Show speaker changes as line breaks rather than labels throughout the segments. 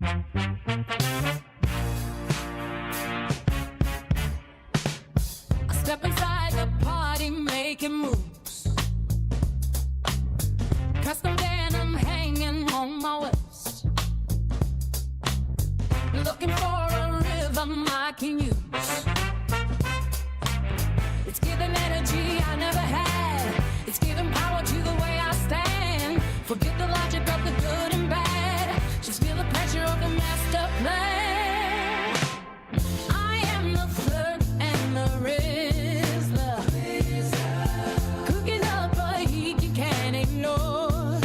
I step inside the party making moves, custom denim hanging on my waist, looking for a rhythm I can use. It's giving energy I never had, it's giving power to the way I stand. Forget the logic of the good and bad, just feel the pressure of the master plan. I am the flirt and the rizzler, cooking up a heat you can't ignore.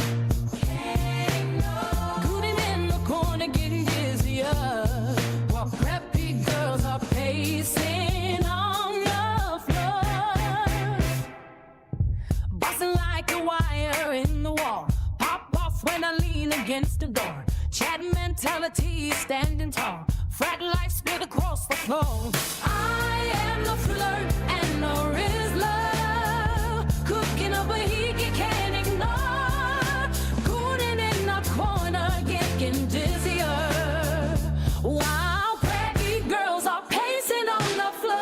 Cooling in the corner, getting dizzier, while preppy girls are pacing on the floor. Busting like a wire in the wall, pop off when I lean against the door. Chat mentality standing tall, frat life spilled across the floor. I am the flirt and the rizzler, cooking up a heat you can't ignore. Cooling in the corner, getting dizzier, while preppy girls are pacing on the floor.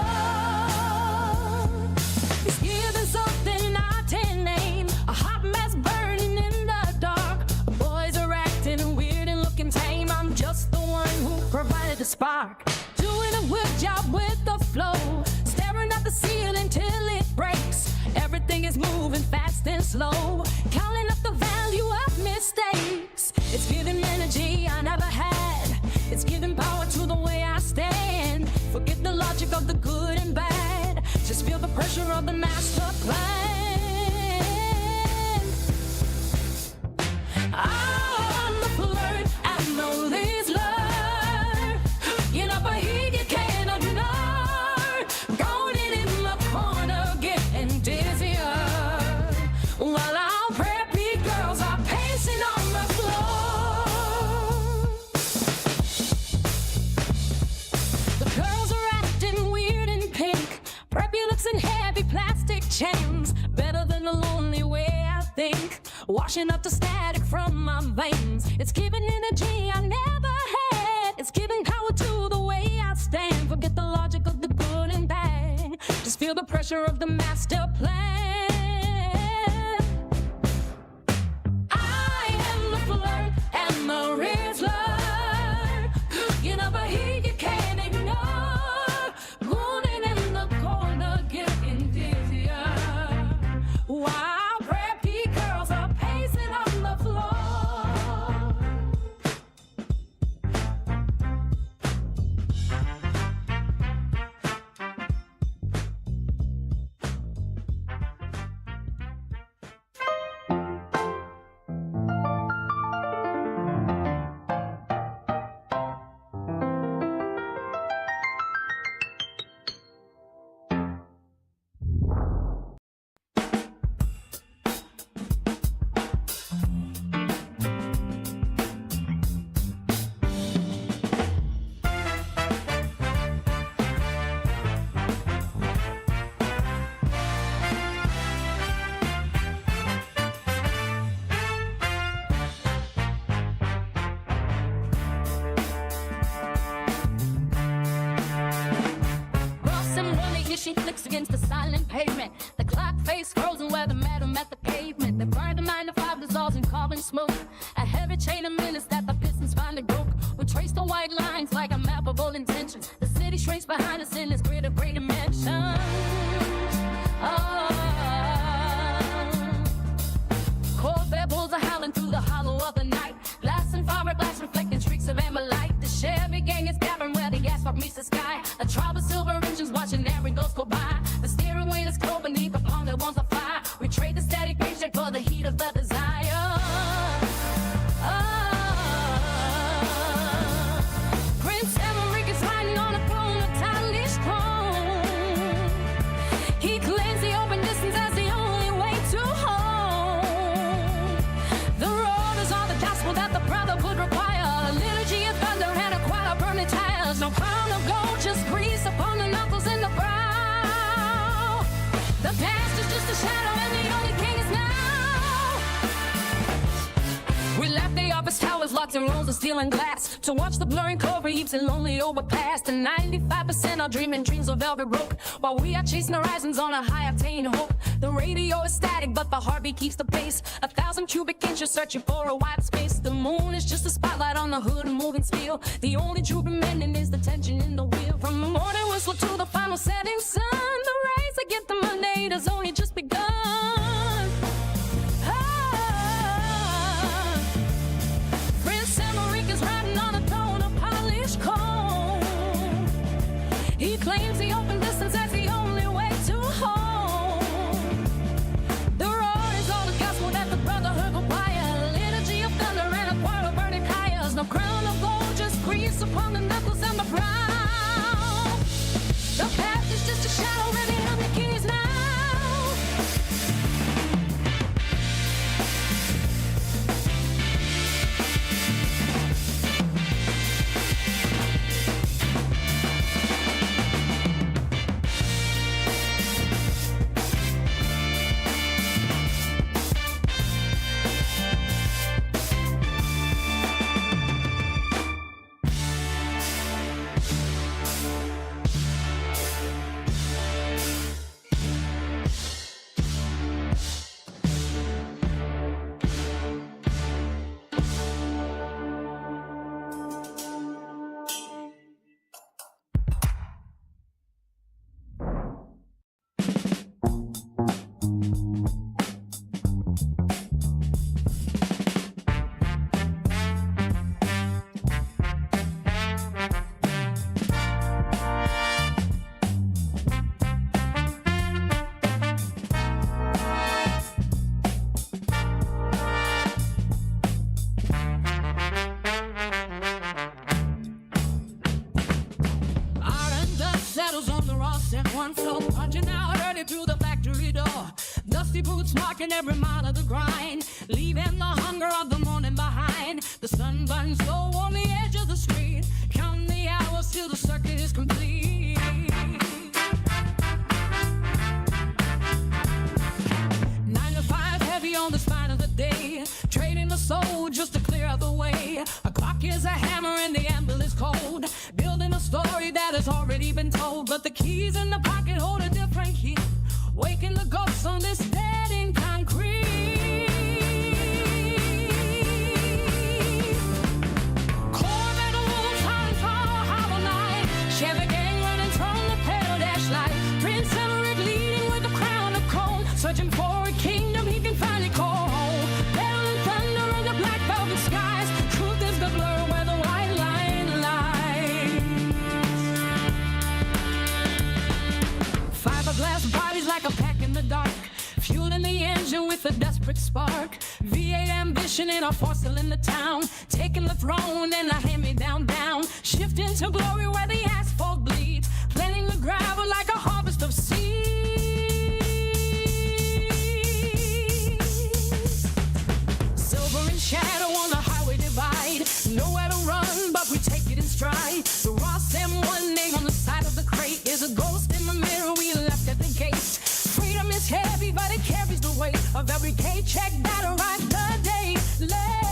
It's giving something I can't name, a hot mess burning in the dark. Boys are acting weird and looking tame, I'm just the one who provided the spark. Doing a whip job with the flow, staring at the ceiling till it breaks. Everything is moving fast and slow, counting up the value of mistakes. It's giving energy I never had, it's giving power to the way I stand. Forget the logic of the good and bad, just feel the pressure of the master plan. I'm the flirt and the rizzler, cooking up a heat you can't ignore. Going in the corner, getting dizzier, while our preppy girls are pacing on the floor. The girls are acting weird and pink, preppy looks in heavy plastic chains. Better than the lonely way I think, washing up the static from my veins. It's giving energy I never had, it's giving power to the way I stand. Forget the logic of the good and bad, just feel the pressure of the master plan. I am the flirt and the rizzler, cooking up a heat you can't ignore. Rolling in the corner, getting dizzier, while preppy girls are pacing on the floor. She flicks against the silent pavement. The clock face frozen where the metal met the pavement. They burned the 9 to 5 dissolves in carbon smoke. A heavy chain of minutes that the pistons finally broke. We trace the white lines like a map of all intentions. The city shrinks behind us in this grid of great dimensions. Corvette bulls are howling through the hollow of the night. Glass and fiberglass reflecting streaks of amber light. The Chevy gang is gathering where the asphalt meets the sky. A tribe of silver engines watching every ghost go by. The steering wheel is cold beneath the palm that wants a fire. We trade the static paycheck for the heat of the desire. Prince Emmerich is hiding on a throne of stylish clothes. hearts and rolls of steel and glass. To watch the blurring cover heaps and lonely overpass. And 95% are dreaming dreams of velvet rope, while we are chasing horizons on a high octane hope. The radio is static, but the heartbeat keeps the pace. 1,000 cubic inches searching for a wide space. The moon is just a spotlight on the hood, moving steel. The only true remaining is the tension in the wheel. From the morning whistle to the final setting sun, the race against the Monday has only just begun. Prince Emmerich is riding on a throne of polished coal. He claims the open distance as the only way to home. The roar is all the gospel that the brotherhood require. Liturgy of thunder and a choir of burning fires. No crown of gold, just grease upon the knuckles and the brow. The path is just a shadow where the enemy keys now. At one flow, punching out early through the factory door. Dusty boots marking every mile of the grind, leaving the hunger of the morning behind. The sun burns low on the edge of the street, counting the hours till the circuit is complete. 9 to 5, heavy on the spine of the day, trading the soul just to clear out the way. A clock is a hammer and the anvil is cold, building a story that has already been told. But the keys in the pocket hold a different key, waking the ghosts on this dead in concrete. Corvette wolves hunting for a hollow night, Chevy gang running from the pale dash light. Prince Emmerich leading with a crown of cold, searching for a kingdom he can finally call home. Battle and thunder in the black velvet skies, truth is the blur where the white line lies. Fiberglass bodies like a pack in the dark, fueling the engine with a desperate spark. V8 ambition in a fossil in the town, taking the throne and a hand-me-down down. Shifting to glory where the asphalt bleeds, planting the gravel like a harvest of seeds. Silver and shadow on the highway divide, nowhere to run but we take it in stride. The Ross M1 name on the side of the crate is a ghost in the mirror we left at the gate. Freedom is heavy, but it carries the weight of every paycheck that arrived the day late.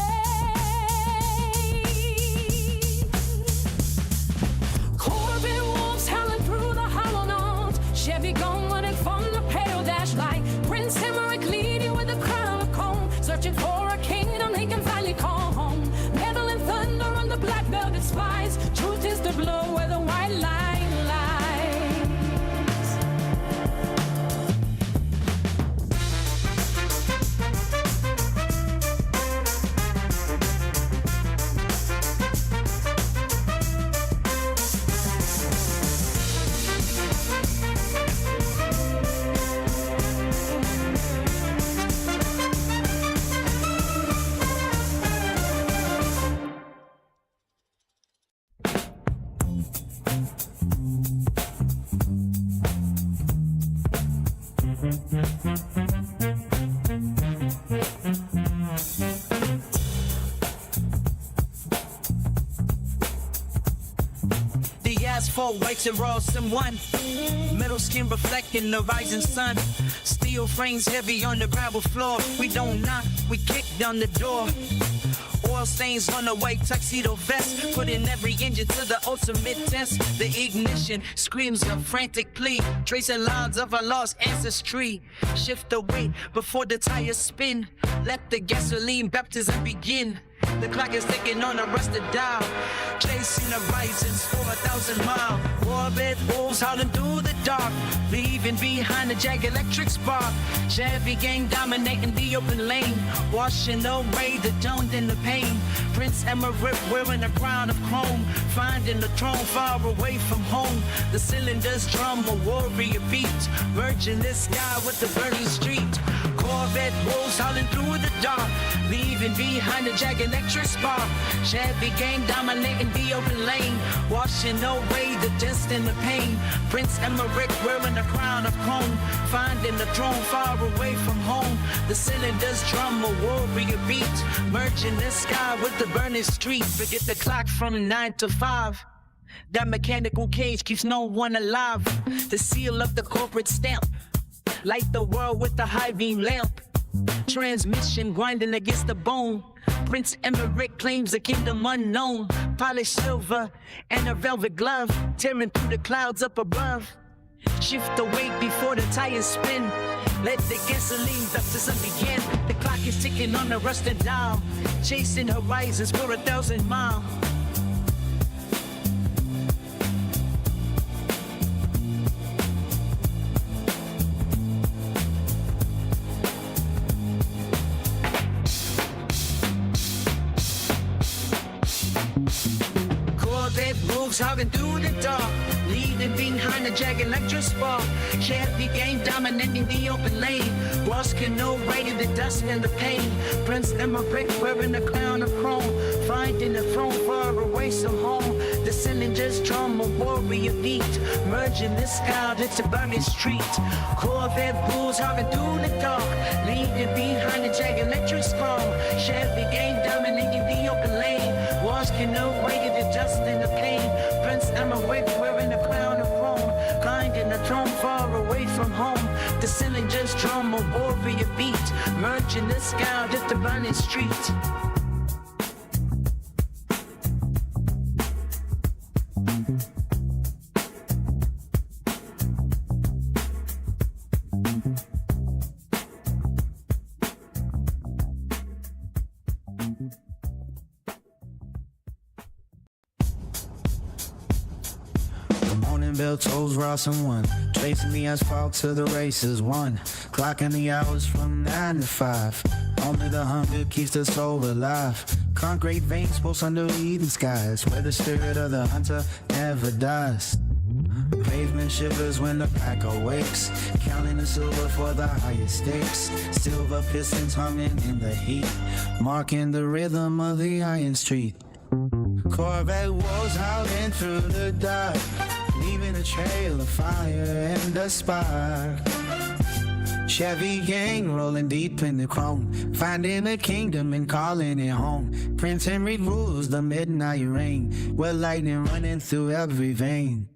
Corvette wolves howling through the hollow notes, Chevy gun running from the pale dash light. Prince Emmerich leading with a crown of comb, searching for a kingdom he can finally call home. Metal and thunder on the black velvet spies, truth is the blow where the white line lies.
The asphalt whites and raw someone, metal skin reflecting the rising sun. Steel frames heavy on the gravel floor. We don't knock, we kick down the door. Oil stains on the white tuxedo vest, putting every engine to the ultimate test. The ignition screams a frantic plea, tracing lines of our lost ancestry. Shift the weight before the tires spin, let the gasoline baptism begin. The clock is ticking on a rusted dial, chasing horizons for 1,000 miles. Corvette wolves howling through the dark, leaving behind a Jag electric spark. Chevy gang dominating the open lane, washing away the tone and the pain. Prince Emmerich wearing a crown of chrome, finding the throne far away from home. The cylinders drum a warrior beat, merging the sky with the burning street. Corvette wolves howling through the dark, leaving behind a Jag electric spark. Chevy gang dominating the open lane, washing away the dust and the pain. Prince Emmerich wearing a crown of chrome, finding the throne far away from home. The cylinders drum a warrior beat, merging the sky with the burning street. Forget the clock from 9 to 5. That mechanical cage keeps no one alive. The seal of the corporate stamp, light the world with the high beam lamp. Transmission grinding against the bone. Prince Emmerich claims a kingdom unknown. Polished silver and a velvet glove, tearing through the clouds up above. Shift the weight before the tires spin, let the gasoline baptism begin. The clock is ticking on a rusted dial, chasing horizons for 1,000 miles. Corvette wolves howling through the dark, leaving behind a Jag electric spark. Chevy gang dominating the open lane, Ross Cano riding the dust and the pain. Prince Emmerich wearing a crown of chrome, finding the throne far away from home. The cylinders drum a warrior beat, merging the sky into burning street. Corvette wolves howling through the dark, leaving behind a Jag electric spark. Chevy gang dominating the open lane, Ross Cano riding the dust and the pain. Prince Emmerich wearing a crown of chrome, finding the throne far away from home. The cylinders drum a warrior beat, merging the sky with the burning street.
Bell tolls Ross and one, tracing the asphalt to the races one, clocking the hours from 9 to 5. Only the hunger keeps the soul alive. Concrete veins pulse under evening skies, where the spirit of the hunter never dies. Pavement shivers when the pack awakes, counting the silver for the highest stakes. Silver pistons humming in the heat, marking the rhythm of the iron street. Corvette wolves howling through the dark, leaving a trail of fire and a spark. Chevy gang rolling deep in the chrome, finding a kingdom and calling it home. Prince Henry rules the midnight rain, with lightning running through every vein.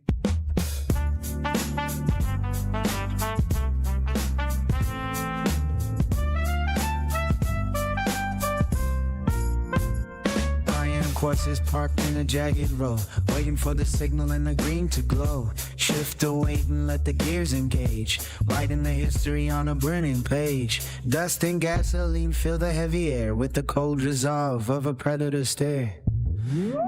Horses parked in a jagged row, waiting for the signal and the green to glow. Shift the weight and let the gears engage, writing the history on a burning page. Dust and gasoline fill the heavy air with the cold resolve of a predator stare.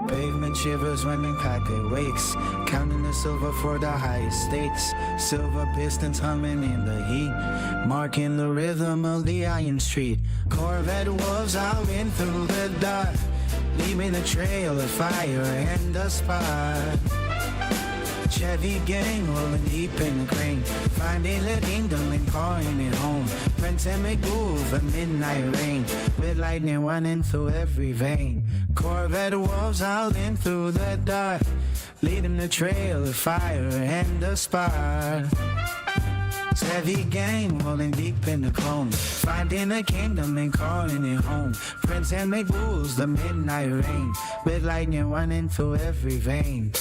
Pavement shivers when the packer wakes, counting the silver for the highest stakes. Silver pistons humming in the heat, marking the rhythm of the iron street. Corvette wolves howling through the dark, leaving a trail of fire and a spark. Chevy gang rolling deep in the crane, finding the kingdom and calling it home. Prince Emmerich move a midnight rain, with lightning running through every vein. Corvette wolves howling through the dark, leading the trail of fire and a spark. Chevy gang rolling deep in the clone, finding a kingdom and calling it home. Prince Emmerich rules the midnight rain, with lightning running through every vein.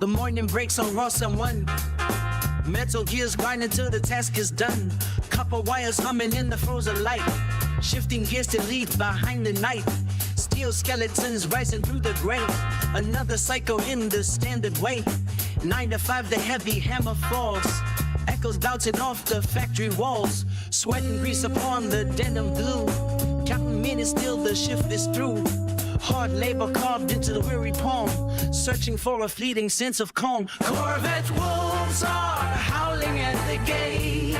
The morning breaks on Ross and One. Metal gears grinding till the task is done. Copper wires humming in the frozen light. Shifting gears to leave behind the night. Steel skeletons rising through the grave. Another cycle in the standard way. 9 to 5 the heavy hammer falls. Echoes bouncing off the factory walls. Sweat and grease upon the denim blue. Counting minutes till the shift is through. Hard labor carved into the weary palm. Searching for a fleeting sense of calm. Corvette wolves are howling at the gate.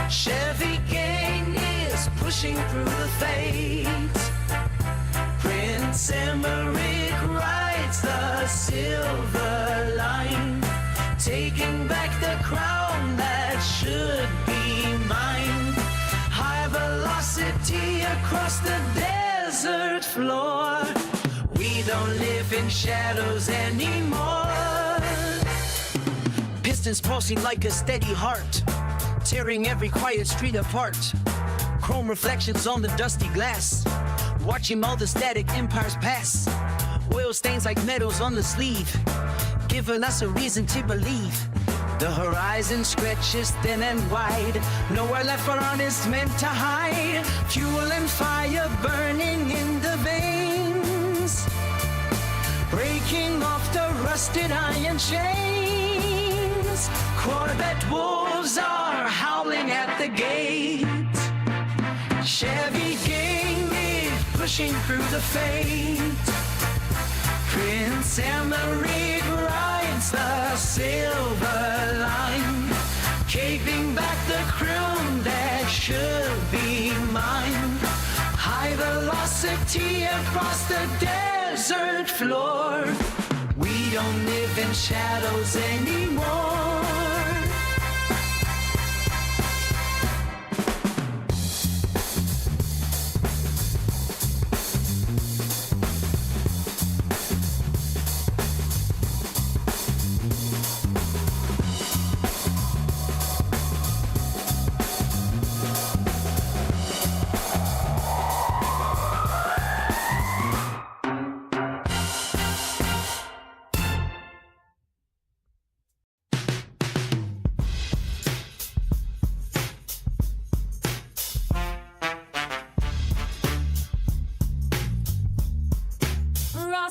Chevy gang is pushing through the fate. Prince Emmerich rides the silver line, taking back the crown that should be mine. High velocity across the desert floor. We don't live in shadows anymore. Pistons pulsing like a steady heart, tearing every quiet street apart. Chrome reflections on the dusty glass, watching all the static empires pass. Oil stains like metals on the sleeve, giving us a reason to believe. The horizon stretches thin and wide, nowhere left for honest men to hide. Fuel and fire burning in the veins, breaking off the rusted iron chains. Corvette wolves are howling at the gate. Chevy gang is pushing through the fate. Prince Emmerich rides the silver line, caving back the crown that should be mine. High velocity across the desert floor. We don't live in shadows anymore.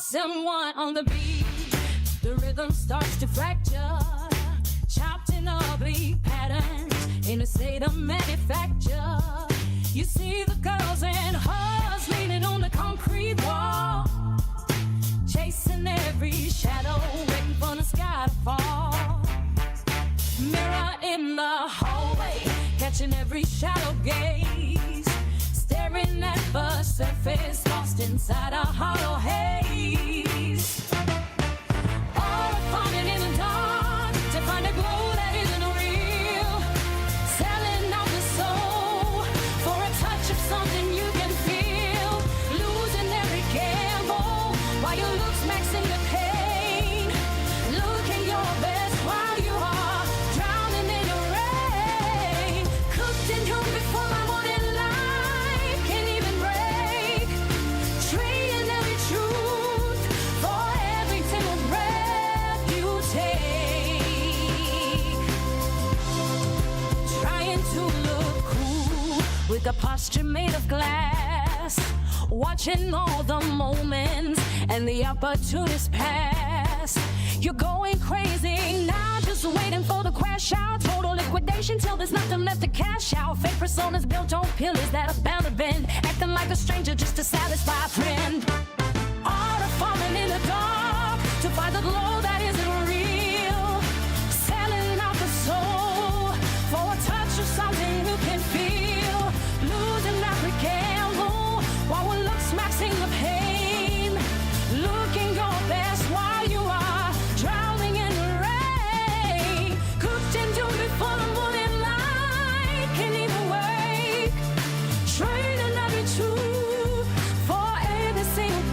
Someone on the beat, the rhythm starts to fracture, chopped in oblique patterns in a state of manufacture. You see the girls and hers leaning on the concrete wall, chasing every shadow, waiting for the sky to fall. Mirror in the hallway, catching every shadow gaze, staring at the surface, lost inside a hollow haze. All are falling in the dark to find a glow that isn't real, selling out the soul for a touch of something you can feel, losing every gamble while your looks maxing the pain, looking your best while you are drowning in the rain. Cooked and drunk before my morning light can even break, trading every truth for every single breath you take. Trying to look cool with a posture made of glass, watching all the moments and the opportunities pass. You're going crazy now, just waiting for the crash out. Total liquidation till there's nothing left to cash out. Fake personas built on pillars that are bound to bend, acting like a stranger just to satisfy a friend. All are falling in the dark to find the glow that isn't real, selling out the soul for a touch of something you can feel, losing every gamble while one looks maxing the pain, looking your best while you are drowning in the rain. Cooked and doomed before the morning light can even wake, trading every truth for every single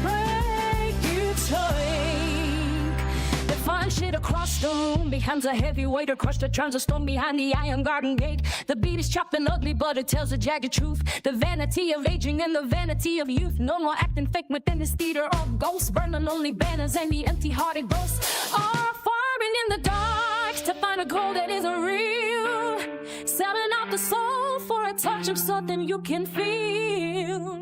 stone becomes a heavy weight across the turns of stone behind the iron garden gate. The beat is chopped and ugly, but it tells a jagged truth. The vanity of aging and the vanity of youth. No more acting fake within this theater of ghosts. Burn the lonely banners and the empty-hearted ghosts are farming in the dark to find a goal that isn't real. Selling out the soul for a touch of something you can feel.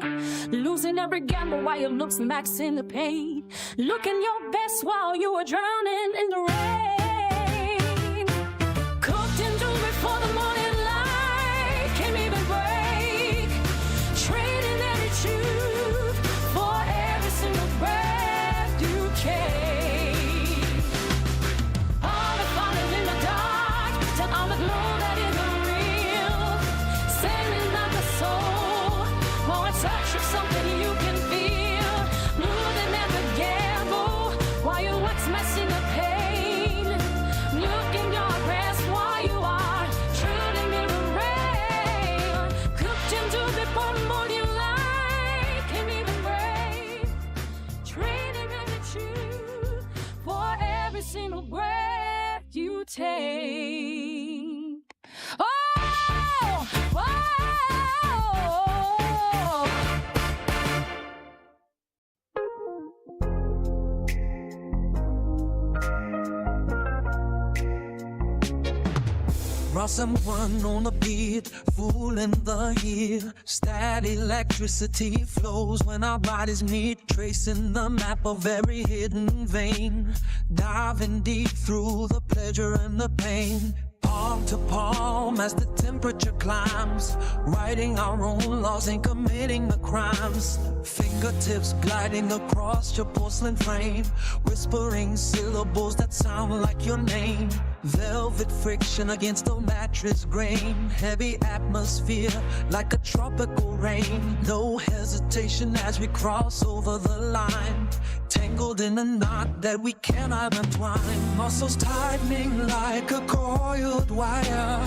Losing every gamble while your looks max in the pain. Looking your best while you were drowning in the rain. Cooked and doomed before the morning light can't even break. Trading every truth for every single breath you take. All the falling in the dark till all the glow that isn't real. Sending out the soul for a touch of something you can feel. Losing every gamble while your work's messing the pain. Looking your best while you are truly in the rain. Cooked into before the morning light can't even break. Trading every truth for every single breath you take. Oh! Whoa!
Brought someone on the beat, fooling the ear. Static electricity flows when our bodies meet, tracing the map of every hidden vein, diving deep through the pleasure and the pain. Palm to palm as the temperature climbs, writing our own laws and committing the crimes. Fingertips gliding across your porcelain frame, whispering syllables that sound like your name. Velvet friction against the mattress grain, heavy atmosphere like a tropical rain. No hesitation as we cross over the line, tangled in a knot that we cannot untwine. Muscles tightening like a coiled wire,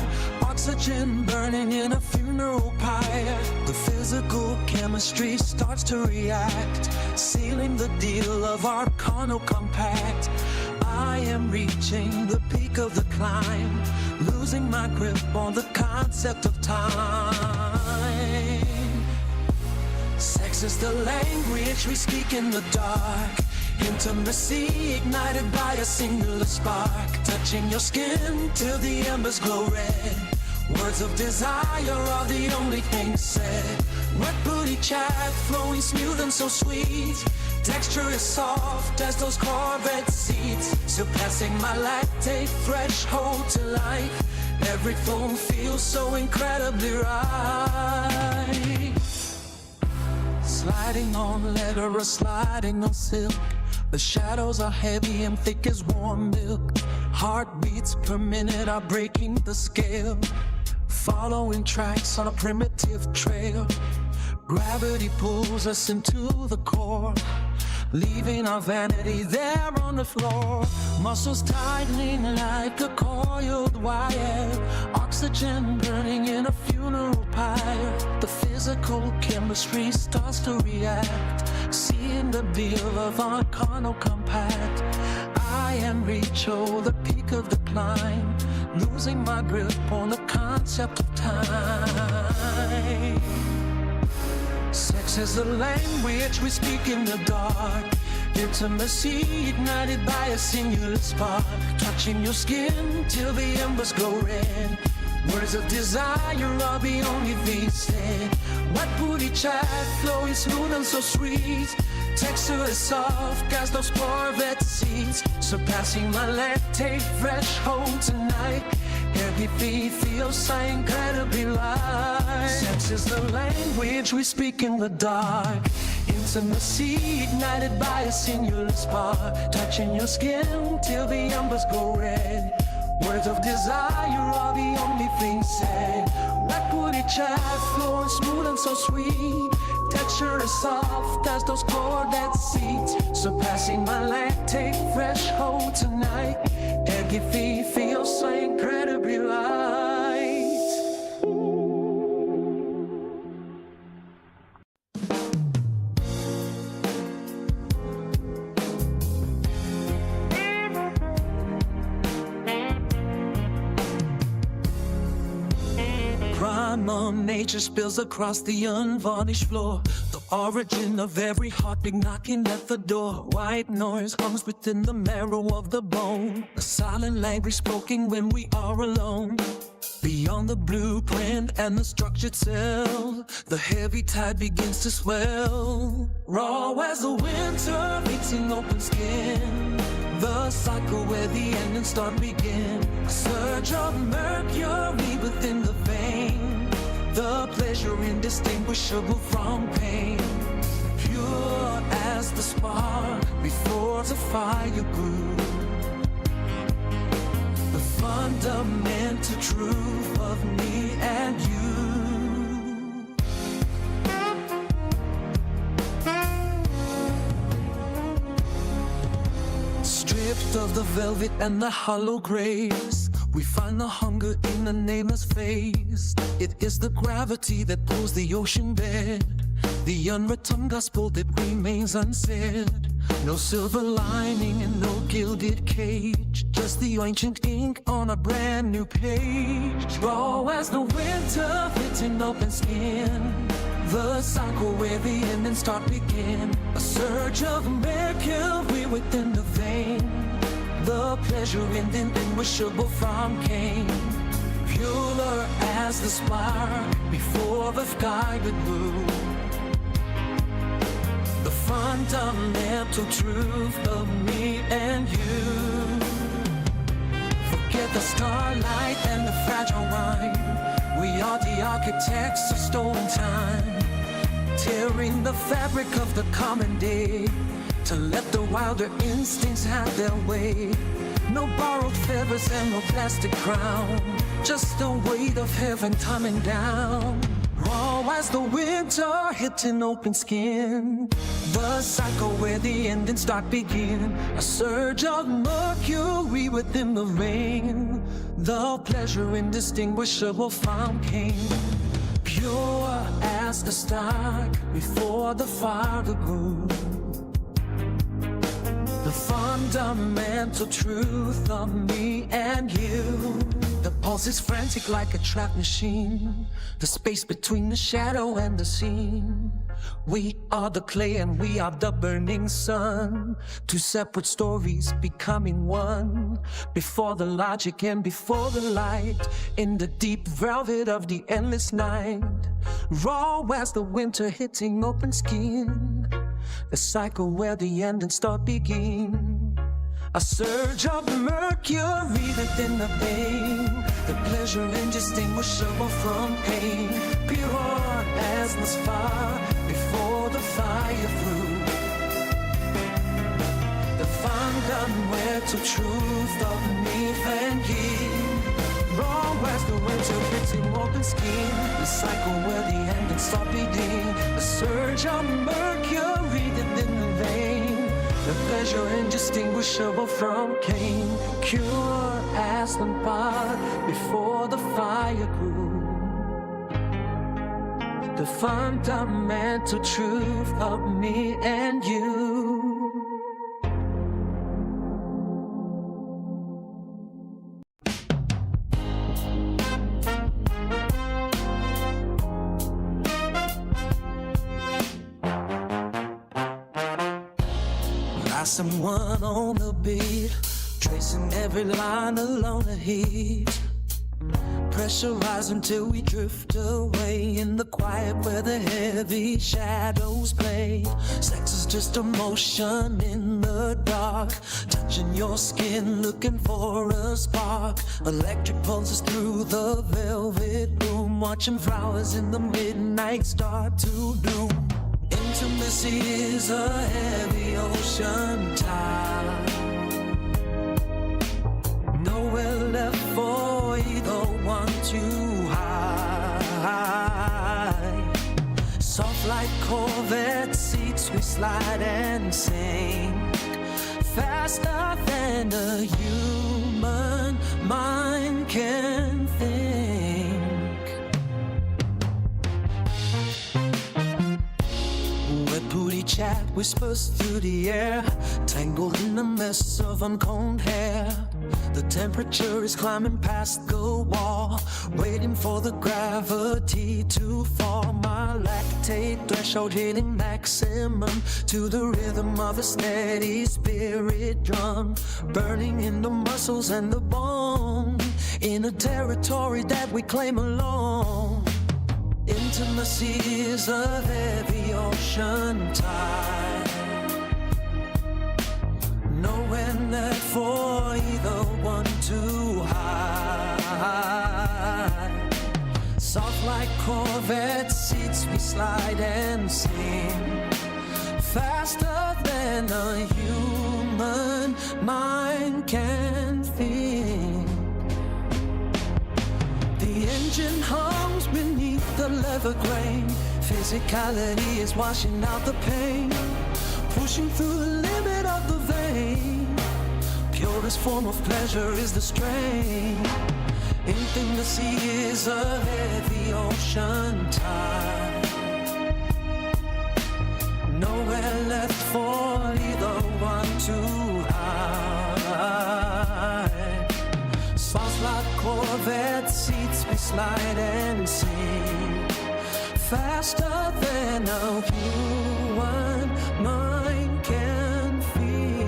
oxygen burning in a funeral pyre. The physical chemistry starts to react, sealing the deal of our carnal compact. I am reaching the peak of the climb, losing my grip on the concept of time. Sex is the language we speak in the dark, intimacy ignited by a singular spark, touching your skin till the embers glow red. Words of desire are the only thing said. Wet booty chat flowing smooth and so sweet, texture is soft as those Corvette seats, surpassing my lactate threshold to life. Every phone feels so incredibly right. Sliding on leather or sliding on silk, the shadows are heavy and thick as warm milk. Heartbeats per minute are breaking the scale, following tracks on a primitive trail. Gravity pulls us into the core, leaving our vanity there on the floor. Muscles tightening like a coiled wire, oxygen burning in a funeral pyre. The physical chemistry starts to react, seeing the deal of our carnal compact. I am reach the peak of the climb, losing my grip on the concept of time. Sex is the language we speak in the dark, intimacy ignited by a singular spark, touching your skin till the embers glow red. Words of desire are the only thing said. Wet booty chat flowing smooth and so sweet, texture is soft as those Corvette seats, surpassing my lactate threshold tonight. Every beat feels so incredibly light. Sex is the language we speak in the dark, intimacy ignited by a singular spark, touching your skin till the embers go red. Words of desire are the only thing said. Wet booty chat flowing smooth and so sweet, texture is soft as those Corvette seats, surpassing my lactate threshold tonight. Every beat feels so incredibly light. nature spills across the unvarnished floor. The origin of every heartbeat knocking at the door. White noise hums within the marrow of the bone. A silent language spoken when we are alone. Beyond the blueprint and the structured cell, the heavy tide begins to swell. Raw as the winter, beating open skin. The cycle where the end and start begin. A surge of mercury within the vein. The pleasure indistinguishable from pain. Pure as the spark before the fire grew. The fundamental truth of me and you. Stripped of the velvet and the hollow grace, we find the hunger in the nameless face. It is the gravity that pulls the ocean bed, the unwritten gospel that remains unsaid. No silver lining and no gilded cage, just the ancient ink on a brand new page. Raw as the winter hitting open skin. The cycle where the end and start begin. A surge of mercury within the vein. The pleasure indistinguishable from pain. Purer as the spark before the sky would blue. The fundamental truth of me and you. Forget the starlight and the fragile rhyme. We are the architects of stolen time, tearing the fabric of the common day to let the wilder instincts have their way. No borrowed feathers and no plastic crown, just the weight of heaven coming down. Raw as the winter hitting open skin. The cycle where the end and start begin. A surge of mercury within the vein. The pleasure indistinguishable from pain. Pure as the spark before the fire grew. The fundamental truth of me and you. The pulse is frantic like a trap machine. The space between the shadow and the scene. We are the clay and we are the burning sun. Two separate stories becoming one. Before the logic and before the light. In the deep velvet of the endless night. Raw as the winter hitting open skin. The cycle where the end and start begin. A surge of mercury within the vein. The pleasure indistinguishable from pain. Pure as the spark before the fire flew. The fundamental truth of me and you. Raw as the winter hitting open skin. The cycle where the end and start begin. A surge of mercury within the vein. The pleasure indistinguishable from pain. Pure as the bar before the fire grew. The fundamental truth of me and you. Someone on the beat, tracing every line along the heat. Pressurize until we drift away in the quiet where the heavy shadows play. Sex is just emotion in the dark, touching your skin, looking for a spark. Electric pulses through the velvet room, watching flowers in the midnight start to bloom. Intimacy is a heavy ocean tide. Nowhere left for either one to hide. Soft like Corvette seats we slide and sink, faster than a human mind can think. Wet booty chat whispers through the air, tangled in a mess of uncombed hair. The temperature is climbing past the wall, waiting for the gravity to fall. My lactate threshold hitting maximum to the rhythm of a steady spirit drum, burning in the muscles and the bone, in a territory that we claim alone. Intimacy is a heavy ocean tide, nowhere left for either one to hide. Soft like Corvette seats, we slide and sing, faster than a human mind can think. The engine hums beneath the leather grain, physicality is washing out the pain, pushing through the limit of the vein. Purest form of pleasure is the strain. Intimacy is a heavy ocean tide, nowhere left for either one to hide. Soft like Corvette seats, we slide and sing, faster than a human mind can feel.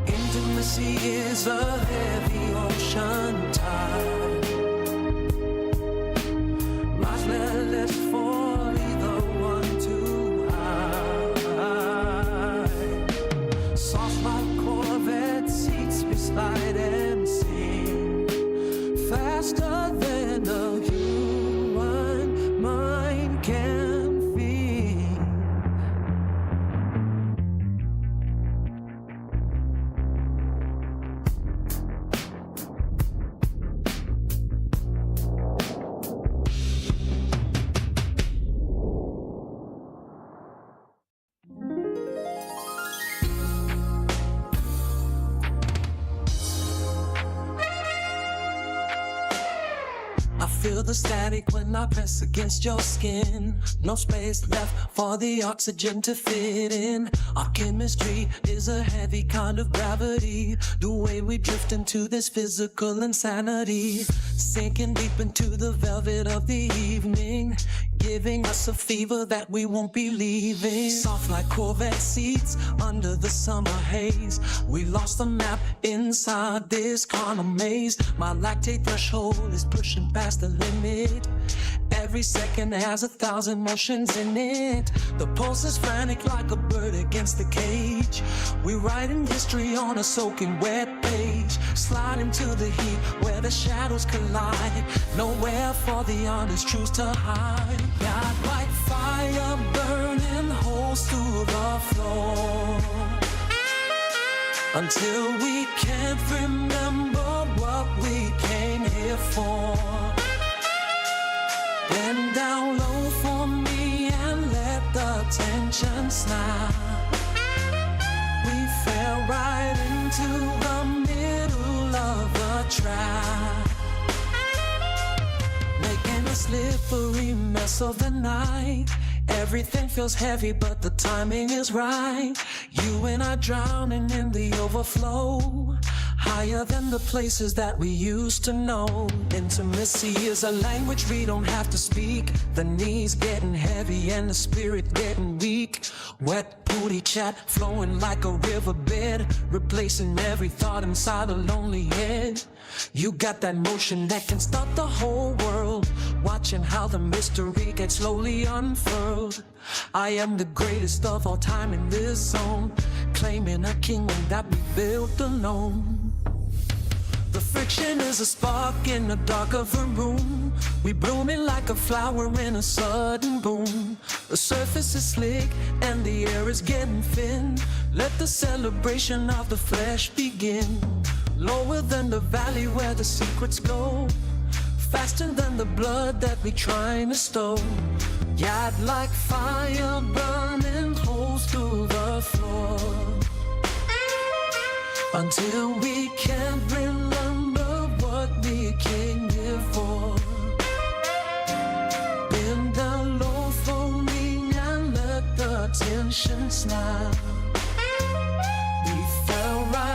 Intimacy is a heavy ocean tide, much less for either one to hide. Soft like Corvette seats, we slide and sing, faster than a human mind can feel. I feel the static when I press against your skin. No space left for the oxygen to fit in. Our chemistry is a heavy kind of gravity, the way we drift into this physical insanity, sinking deep into the velvet of the evening, giving us a fever that we won't be leaving. Soft like Corvette seats under the summer haze, we lost the map inside this carnal maze. My lactate threshold is pushing past the limit, every second has 1,000 motions in it. The pulse is frantic like a bird against the cage, we writing history on a soaking wet page, sliding to the heat where the shadows collide, nowhere for the honest truth to hide. God like fire burning holes through the floor, until we can't remember what we came here for. Bend down low for me and let the tension snap. We fell right into the middle of the trap, making a slippery mess of the night. Everything feels heavy, but the timing is right. You and I drowning in the overflow, higher than the places that we used to know. Intimacy is a language we don't have to speak. The knees getting heavy and the spirit getting weak. Wet booty chat flowing like a riverbed, replacing every thought inside a lonely head. You got that motion that can stop the whole world, watching how the mystery gets slowly unfurled. I am the greatest of all time in this zone, claiming a kingdom that we built alone. The friction is a spark in the dark of a room, we blooming like a flower in a sudden boom. The surface is slick and the air is getting thin, let the celebration of the flesh begin. Lower than the valley where the secrets go, faster than the blood that we trying to stow. Yeah, I'd like fire burning holes through the floor, until we can't remember what we came here for. Bend down low for me and let the tension snap. We fell right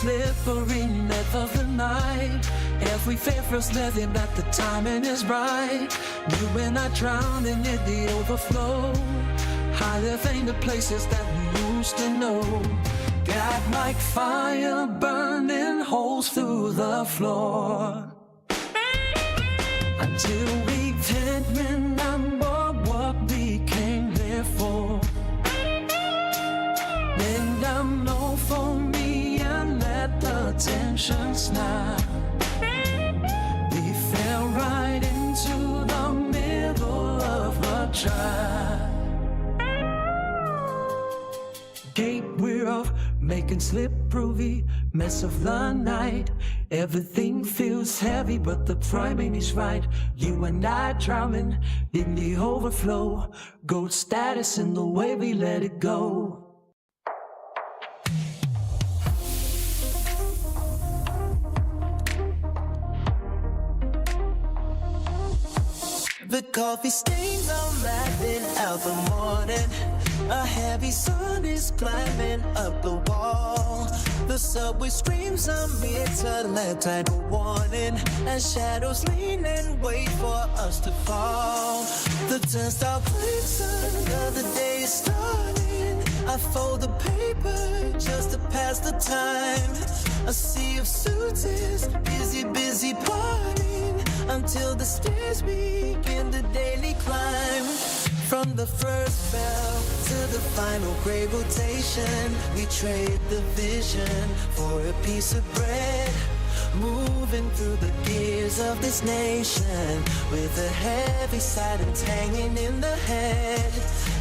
slippery net of the night. Every favor's living that the timing is right. You and I drowning in the overflow. Higher than the places that we used to know. Got like fire burning holes through the floor. Until we can't remember what we came here for. Bend down low for me and let the tension snap. We fell right into the middle of a trap. Gateway of making slippery mess of the night. Everything feels heavy, but the priming is right. You and I drowning in the overflow. Gold status in the way we let it go.
The coffee stains are wrapping out the morning. A heavy sun is climbing up the wall. The subway screams a mid-to-left tidal warning, and shadows lean and wait for us to fall. The turnstile clicks, another day is starting. I fold the paper just to pass the time. A sea of suits is busy partying until the stairs begin the daily climb. From the first bell to the final gray rotation, we trade the vision for a piece of bread. Moving through the gears of this nation with a heavy silence hanging in the head.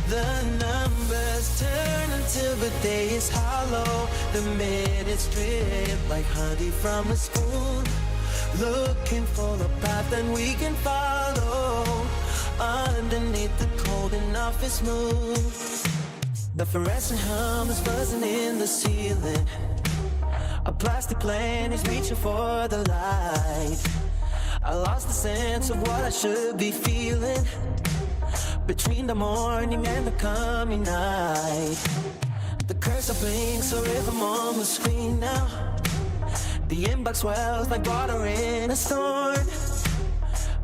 The numbers turn until the day is hollow. The minutes drip like honey from a spoon. Looking for a path that we can follow underneath the cold and office moon. The fluorescent hum is buzzing in the ceiling. A plastic plane is reaching for the light. I lost the sense of what I should be feeling between the morning and the coming night. The cursor blinks a rhythm on the screen now. The inbox swells like water in a storm.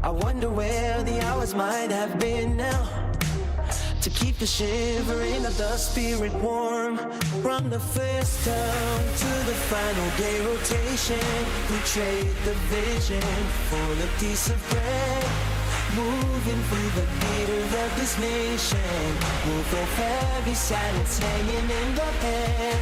I wonder where the hours might have been now to keep the shivering of the spirit warm. From the first turn to the final day rotation, we trade the vision for a piece of bread. Moving through the theater of this nation, with a heavy silence hanging in the head.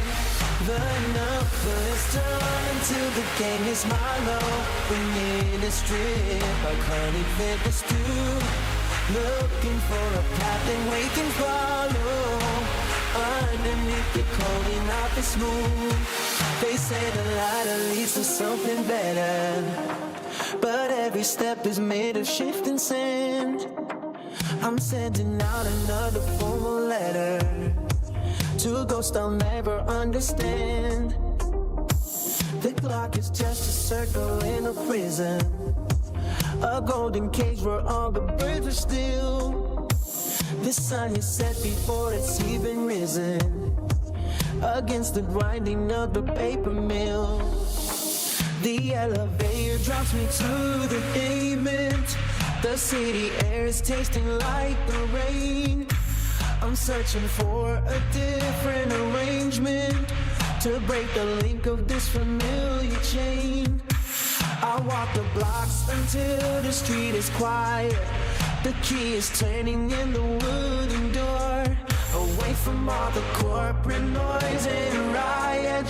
The numbers turn until the game is mellow. We need a strip like honey flippers do. Looking for a path that we can follow underneath the cold and office moon. They say the lighter leads to something better, but every step is made of shifting sand. I'm sending out another formal letter to a ghost I'll never understand. The clock is just a circle in a prison, a golden cage where all the birds are still. The sun is set before it's even risen, against the grinding of the paper mill. The elevator drops me to the pavement. The city air is tasting like the rain. I'm searching for a different arrangement to break the link of this familiar chain. I walk the blocks until the street is quiet. The key is turning in the wooden door, away from all the corporate noise and riot,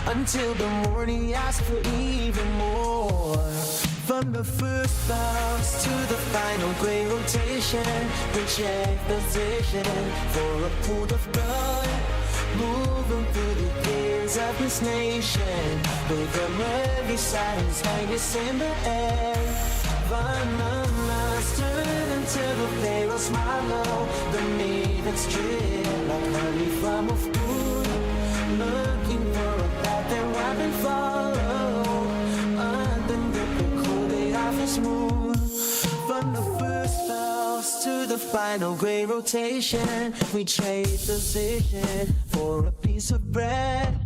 until the morning asks for even more. From the first bounce to the final gray rotation, we check position for a pool of blood. Moving through the gears of this nation, with a murky silence hanging in the air. Bananas turn until the pharaoh smile. The maidens drip like honey from a spoon. Looking for a path that I can follow underneath the cold day office moon. From the first bounce to the final gray rotation, we trade position for a piece of bread.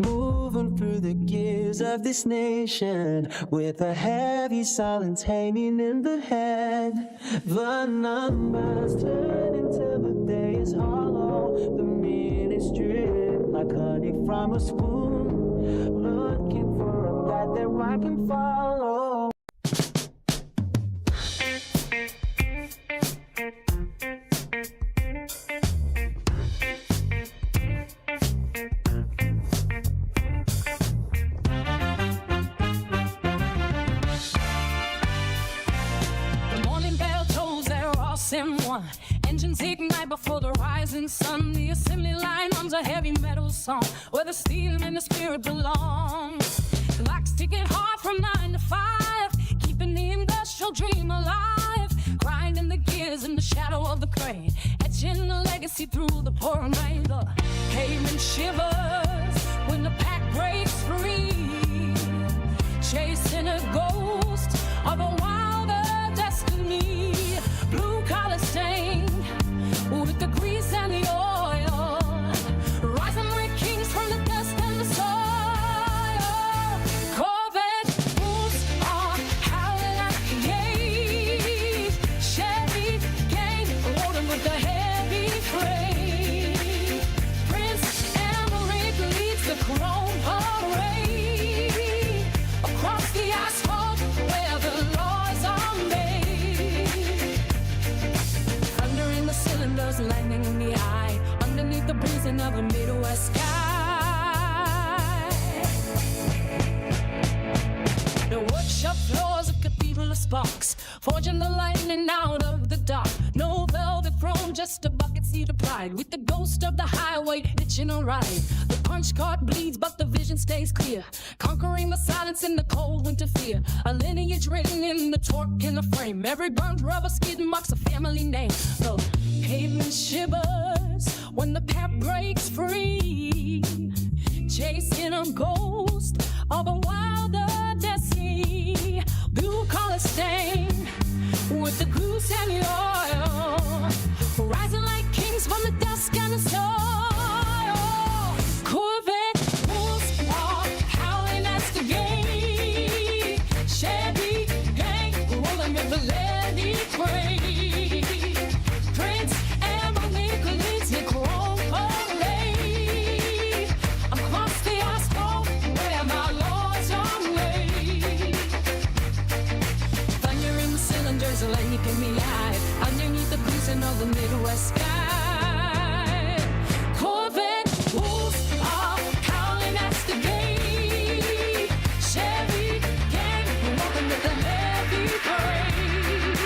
moving through the gears of this nation with a heavy silence hanging in the head. The numbers turn until the day is hollow. The minutes drip like honey from a spoon, looking for a path that I can follow.
One. Engines ignite before the rising sun. The assembly line runs a heavy metal song where the steel and the spirit belongs. Clocks ticking hard from 9 to 5, keeping the industrial dream alive. Grinding the gears in the shadow of the crane, etching the legacy through the pouring rain. The pavement shivers when the pack breaks free, chasing a ghost of a wilder destiny. Blue collar stained with the grease and the oil, rising like kings from the dust and the soil. Corvette bulls are howling at the gate. Chevy gang loading with the heavy freight. Prince Emmerich leads the chrome parade across the asphalt where the laws are made. Cylinders, lightning in the eye, underneath the blazing of a Midwest sky. The workshop floors a cathedral of sparks, forging the lightning out of the dark. No velvet throne, just a bucket seat of pride, with the ghost of the highway hitching a ride. The punch card bleeds, but the vision stays clear, conquering the silence in the cold winter fear. A lineage written in the torque in the frame, every burnt rubber skid marks a family name. The pavement shivers when the path breaks free, chasing a ghost of a wilder destiny. Blue collar stain with the goose and the oil, rising like kings from the dusk and the soil. Corvette bulls are howling at the gate. Chevy gang rolling with the leady crate. Prince Emmerich leads the chrome parade across the asphalt where my laws are made. Thunder in the cylinders, lightning in the eye, underneath the blazing of the Midwest sky. Corvette bulls are howling at the gate. Chevy gang walking with the heavy parade.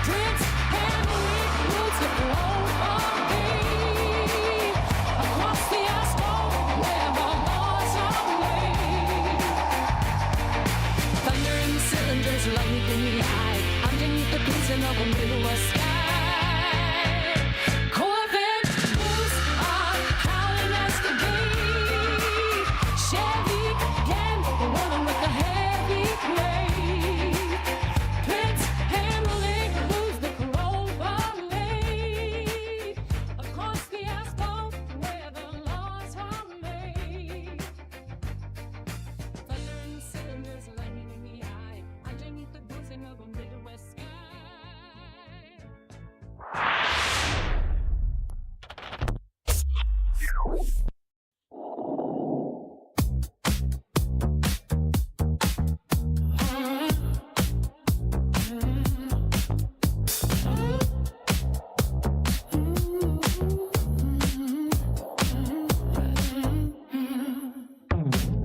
Prince Emmerich leads the chrome parade across the asphalt where my laws are made. Thunder in the cylinders, lightning in the eye, underneath the blazing of a Midwest sky. Corvette bulls are howling at the gate. Chevy gang rolling with the heavy crate. Prince Emmerich moves the chrome parade across the asphalt where the laws are made. Thunder in the cylinders, lightning in the eye, underneath the blazing of a Midwest sky.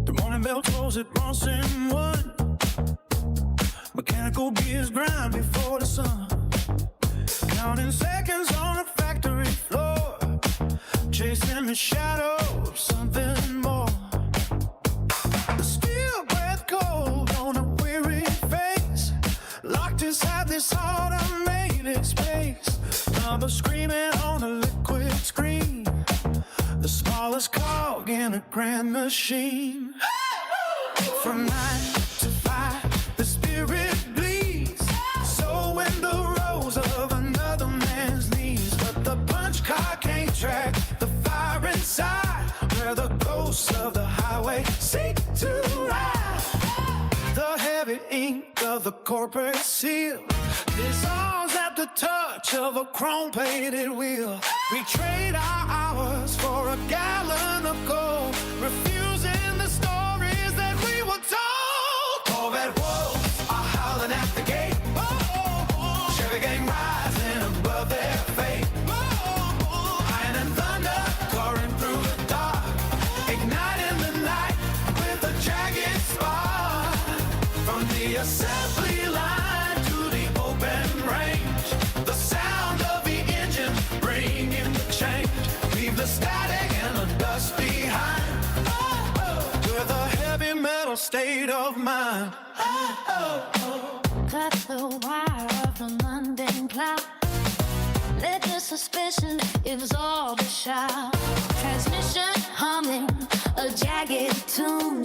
The morning bell tolls at once and one. Mechanical gears grind before the sun. Counting seconds on the factory floor, chasing the shadow of something more. The steel breath cold on a weary face, locked inside this automated space. Number screaming on a liquid screen, the smallest cog in a grand machine. From 9 to 5, the spirit bleeds. So in the rows of another man's knees, but the punch card can't track the fire inside, where the ghosts of the high wait, seek to ride. The heavy ink of the corporate seal dissolves at the touch of a chrome-plated wheel. We trade our hours for a gallon of gold, refusing the stories that we were told. Corvette wolves are howling at the gate. Chevy gang rising above their fate. Iron and thunder pouring through the dark, igniting the night with a jagged spark. From the assembly line to the open range, the sound of the engine bringing the change. Leave the static and the dust behind, with a heavy metal state of mind.
Cut the wire of the mundane cloud. Let your suspicion absorb the shout. Transmission humming a jagged tune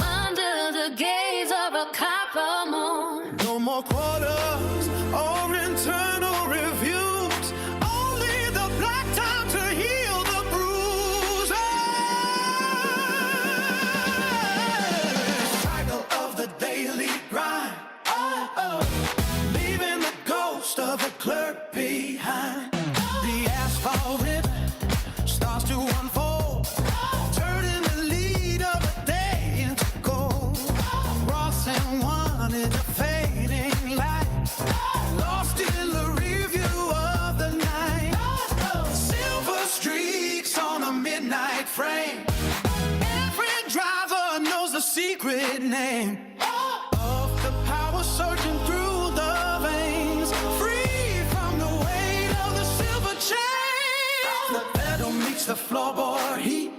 under the gaze of a copper moon.
No more quarters or internal reviews, only the black time to heal the bruise. Cycle of the daily grind, leaving the ghost of a clerk behind. The asphalt ribbon starts to unfold, turning the lead of a day into gold. Ross and one into fading light, lost in the review of the night. Silver streaks on a midnight frame. Every driver knows the secret name of the power surging through the veins, free from the weight of the silver chain. The pedal meets the floorboard heat.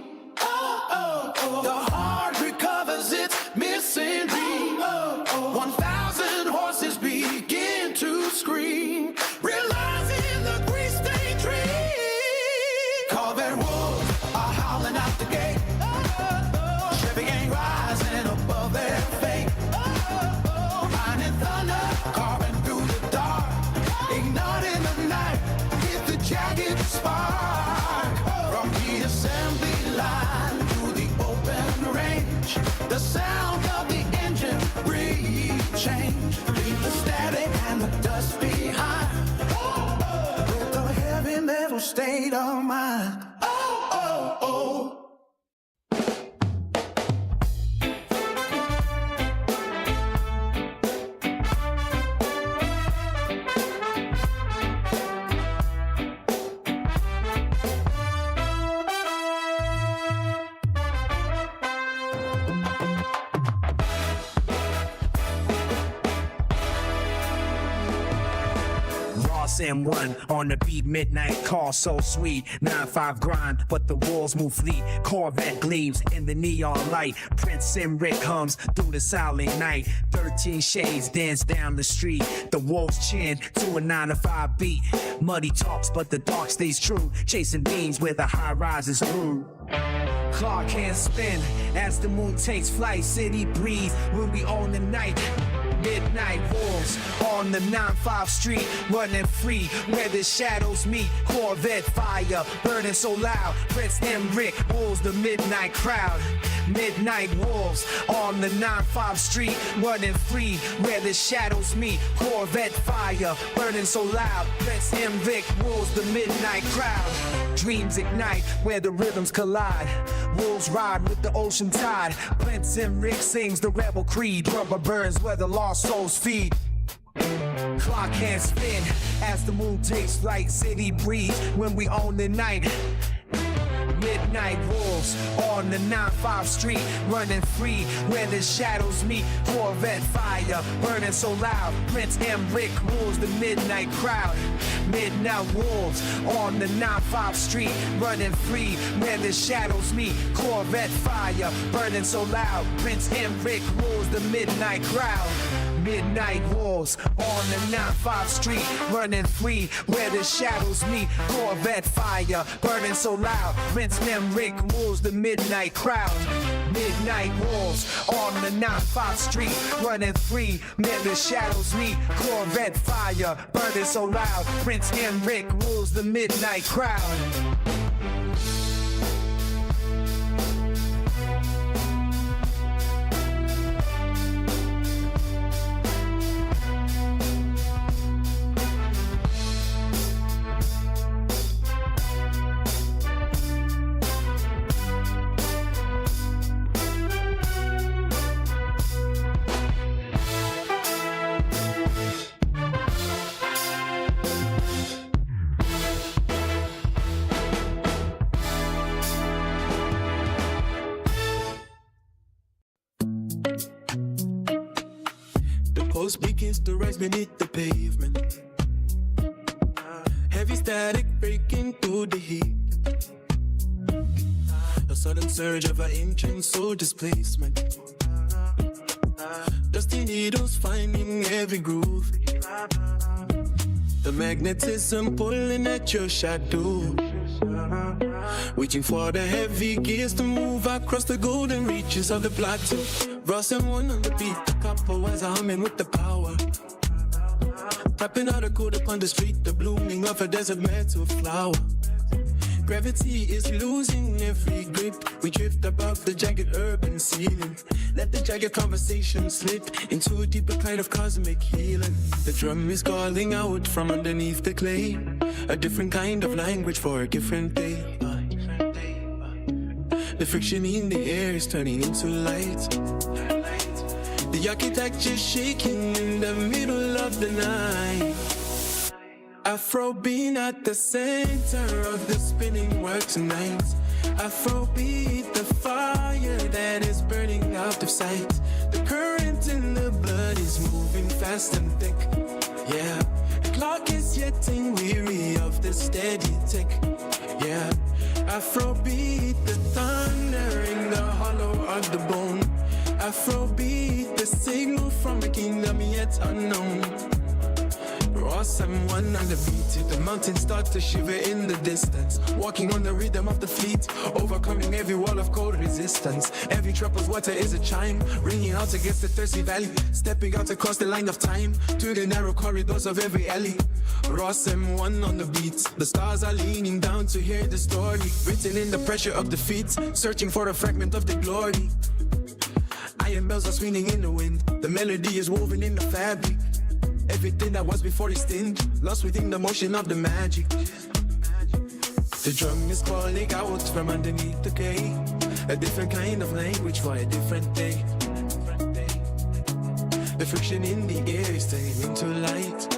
The heart recovers its missing beat. 1,000 horses begin to scream, realizing the grease-stained tree. Corvette wolves are howling out the gate. Chevy gang rising above their fate. Iron and thunder carving through the dark, igniting the night with the jagged spark. From the assembly line to the open range, the sound of the engine breathe change. Leave the static and the dust behind, with a heavy metal state of mind.
Ross M1 on the beat, midnight call so sweet. 9-5 grind, but the walls move fleet. Corvette gleams in the neon light. Prince Rick hums through the silent night. 13 shades dance down the street. The wolves chin to a 9-5 beat. Muddy talks, but the dark stays true. Chasing beams where the high rises through. Clark can't spin as the moon takes flight. City breeze when we own the night. Midnight wolves on the 9-5 street, running free where the shadows meet. Corvette fire burning so loud. Prince Rick rules the midnight crowd. Midnight wolves on the 9-5 street, running free where the shadows meet. Corvette fire burning so loud. Prince Rick rules the midnight crowd. Dreams ignite where the rhythms collide. Wolves ride with the ocean tide. Prince Rick sings the rebel creed. Rubber burns where the lost souls feed. Clock can't spin as the moon takes flight. City breeze when we own the night. Midnight wolves on the 9-5 street, running free where the shadows meet. Corvette fire burning so loud. Prince Rick rules the midnight crowd. Midnight wolves on the 9-5 street, running free where the shadows meet. Corvette fire burning so loud. Prince Rick rules the midnight crowd. Midnight wolves on the 9-5 street, running free where the shadows meet. Corvette fire burning so loud. Prince Rick rules the midnight crowd. Midnight wolves on the 9-5 street, running free where the shadows meet. Corvette fire burning so loud. Prince Rick rules the midnight crowd.
pulse begins to rise beneath the pavement. Heavy static breaking through the heat. A sudden surge of an ancient soul displacement. Dusty needles finding every groove. The magnetism pulling at your shadow. Waiting for the heavy gears to move across the golden reaches of the plateau. Ross and one on the beat, the couple was humming with the power. Tapping out a code upon the street, the blooming of a desert meadow flower. Gravity is losing every grip. We drift above the jagged urban ceiling. Let the jagged conversation slip into a deeper kind of cosmic healing. The drum is calling out from underneath the clay. A different kind of language for a different day. The friction in the air is turning into light. The architecture shaking in the middle of the night. Afrobeat at the center of the spinning world tonight. Afrobeat, the fire that is burning out of sight. The current in the blood is moving fast and thick. Yeah, the clock is getting weary of the steady tick. Yeah, Afrobeat, the thunder in the hollow of the bone. Afrobeat, the signal from a kingdom yet unknown. Ross and one on the beat, the mountains start to shiver in the distance. Walking on the rhythm of the fleet, overcoming every wall of cold resistance. Every drop of water is a chime, ringing out against the thirsty valley. Stepping out across the line of time, to the narrow corridors of every alley. Ross and one on the beat, the stars are leaning down to hear the story. Written in the pressure of the feet, searching for a fragment of the glory. Iron bells are swinging in the wind, the melody is woven in the fabric. Everything that was before is thinned, lost within the motion of the magic. The drum is calling out from underneath the gate. A different kind of language for a different day. The friction in the air is turning into light.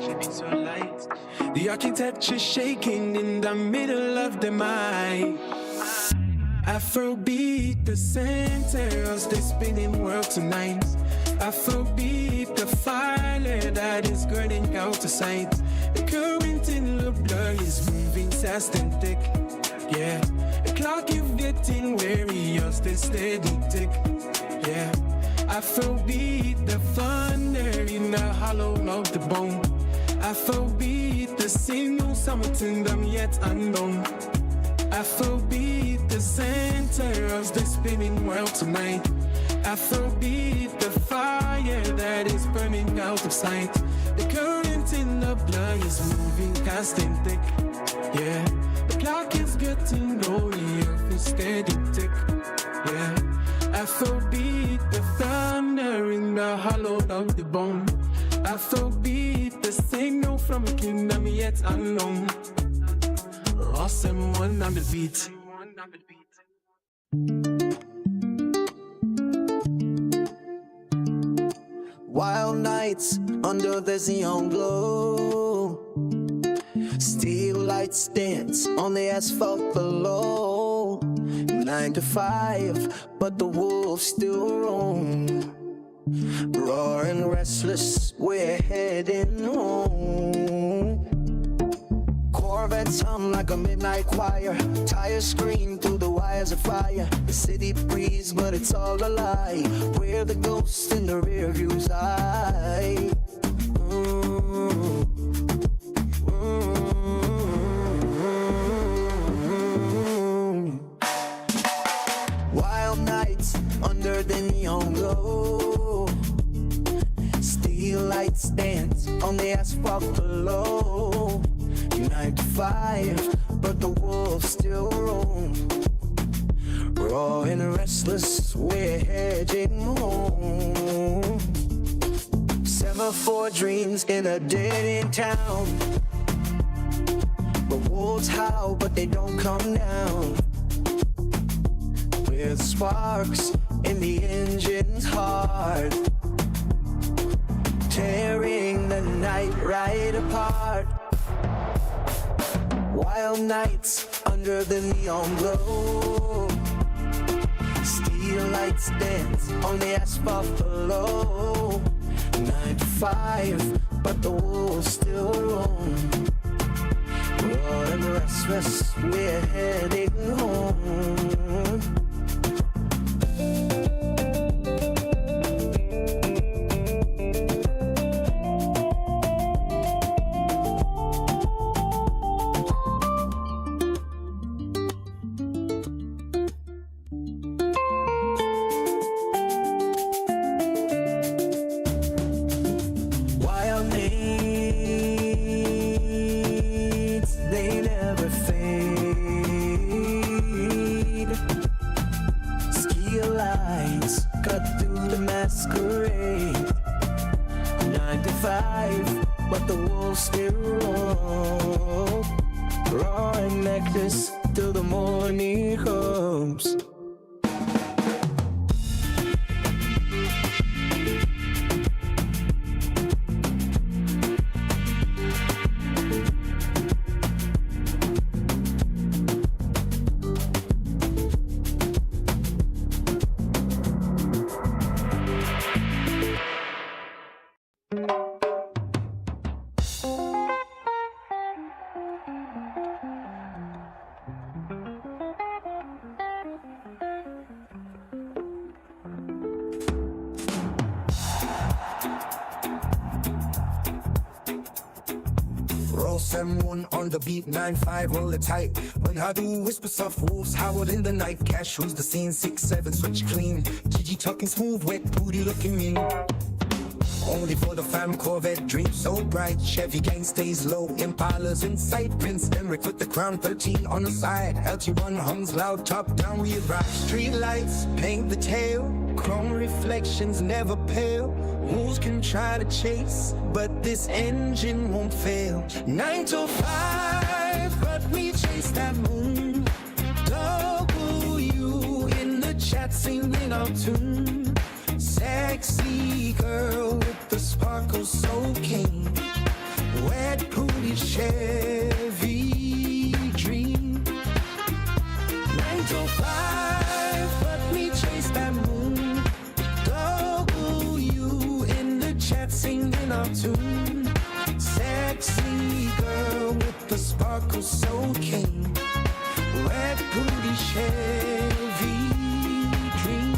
The architecture shaking in the middle of the mind. Afrobeat, the center of the spinning world tonight. Afrobeat, the fire that is burning out of sight. The current in the blood is moving fast and thick. Yeah, the clock is getting weary of the steady tick. Yeah, Afrobeat, the thunder in the hollow of the bone. Afrobeat, the signal something them yet unknown. Afrobeat, the center of the spinning world tonight. Afrobeat, the fire that is burning out of sight. The current in the blood is moving fast and thick. Yeah, the clock is getting glory of a steady tick. Yeah, Afrobeat, the thunder in the hollow of the bone. Afrobeat, the signal from a kingdom yet unknown. Ross and one on the beat.
Wild nights under the neon glow. Steel lights dance on the asphalt below. 9 to 5, but the wolves still roam. Roaring restless, we're heading home. Corvettes hum like a midnight choir. Tires scream through the wires of fire. The city breathes, but it's all a lie. We're the ghosts in the rear view's eye. Wild nights under the neon glow. Steel lights dance on the asphalt below. 9 to 5, but the wolves still roam. Raw and restless, we're heading home. Semaphore dreams in a dead-end town. The wolves howl, but they don't come down. With sparks in the engine's heart, tearing the night right apart. Wild nights under the neon glow. Steel lights dance on the asphalt below.
9 to 5, but the wolves still roam. Raw and restless, we're heading home. But the wolves still roam. Raw and necklace till the morning comes.
Roll 7-1 on the beat, 9-5 roll it tight. When I do whispers of wolves howled in the night. Cash rules the scene, 6-7 switch clean. GG talking smooth, wet booty looking mean. Only for the fam, Corvette dream so bright. Chevy gang stays low, Impalas in sight. Prince Emmerich with the crown, 13 on the side. LT1 hums loud, top down we ride. Street lights paint the tale, chrome reflections never pale. Wolves can try to chase, but this engine won't fail. 9 to 5, but we chase that moon. W in the chat singing our tune. Sexy girl with the sparkle so keen. Wet booty Chevy dream. 9 to 5, but we chase that moon. W in the chat singing our tune. Sexy girl with the sparkle so keen. Wet booty Chevy dream.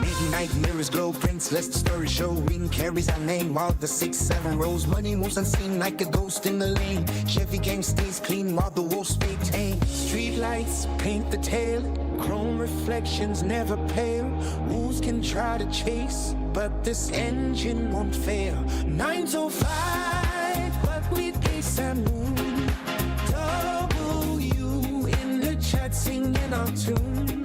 Midnight mirrors glow, Prince lets the story show. Ring carries our name while the 6-7 rolls. Money moves unseen like a ghost in the lane. Chevy gang stays clean while the wolves stay tame. Street lights paint the tale, chrome reflections never pale. Wolves can try to chase, but this engine won't fail. 9 to 5, but we chase that moon. W in the chat singing our tune.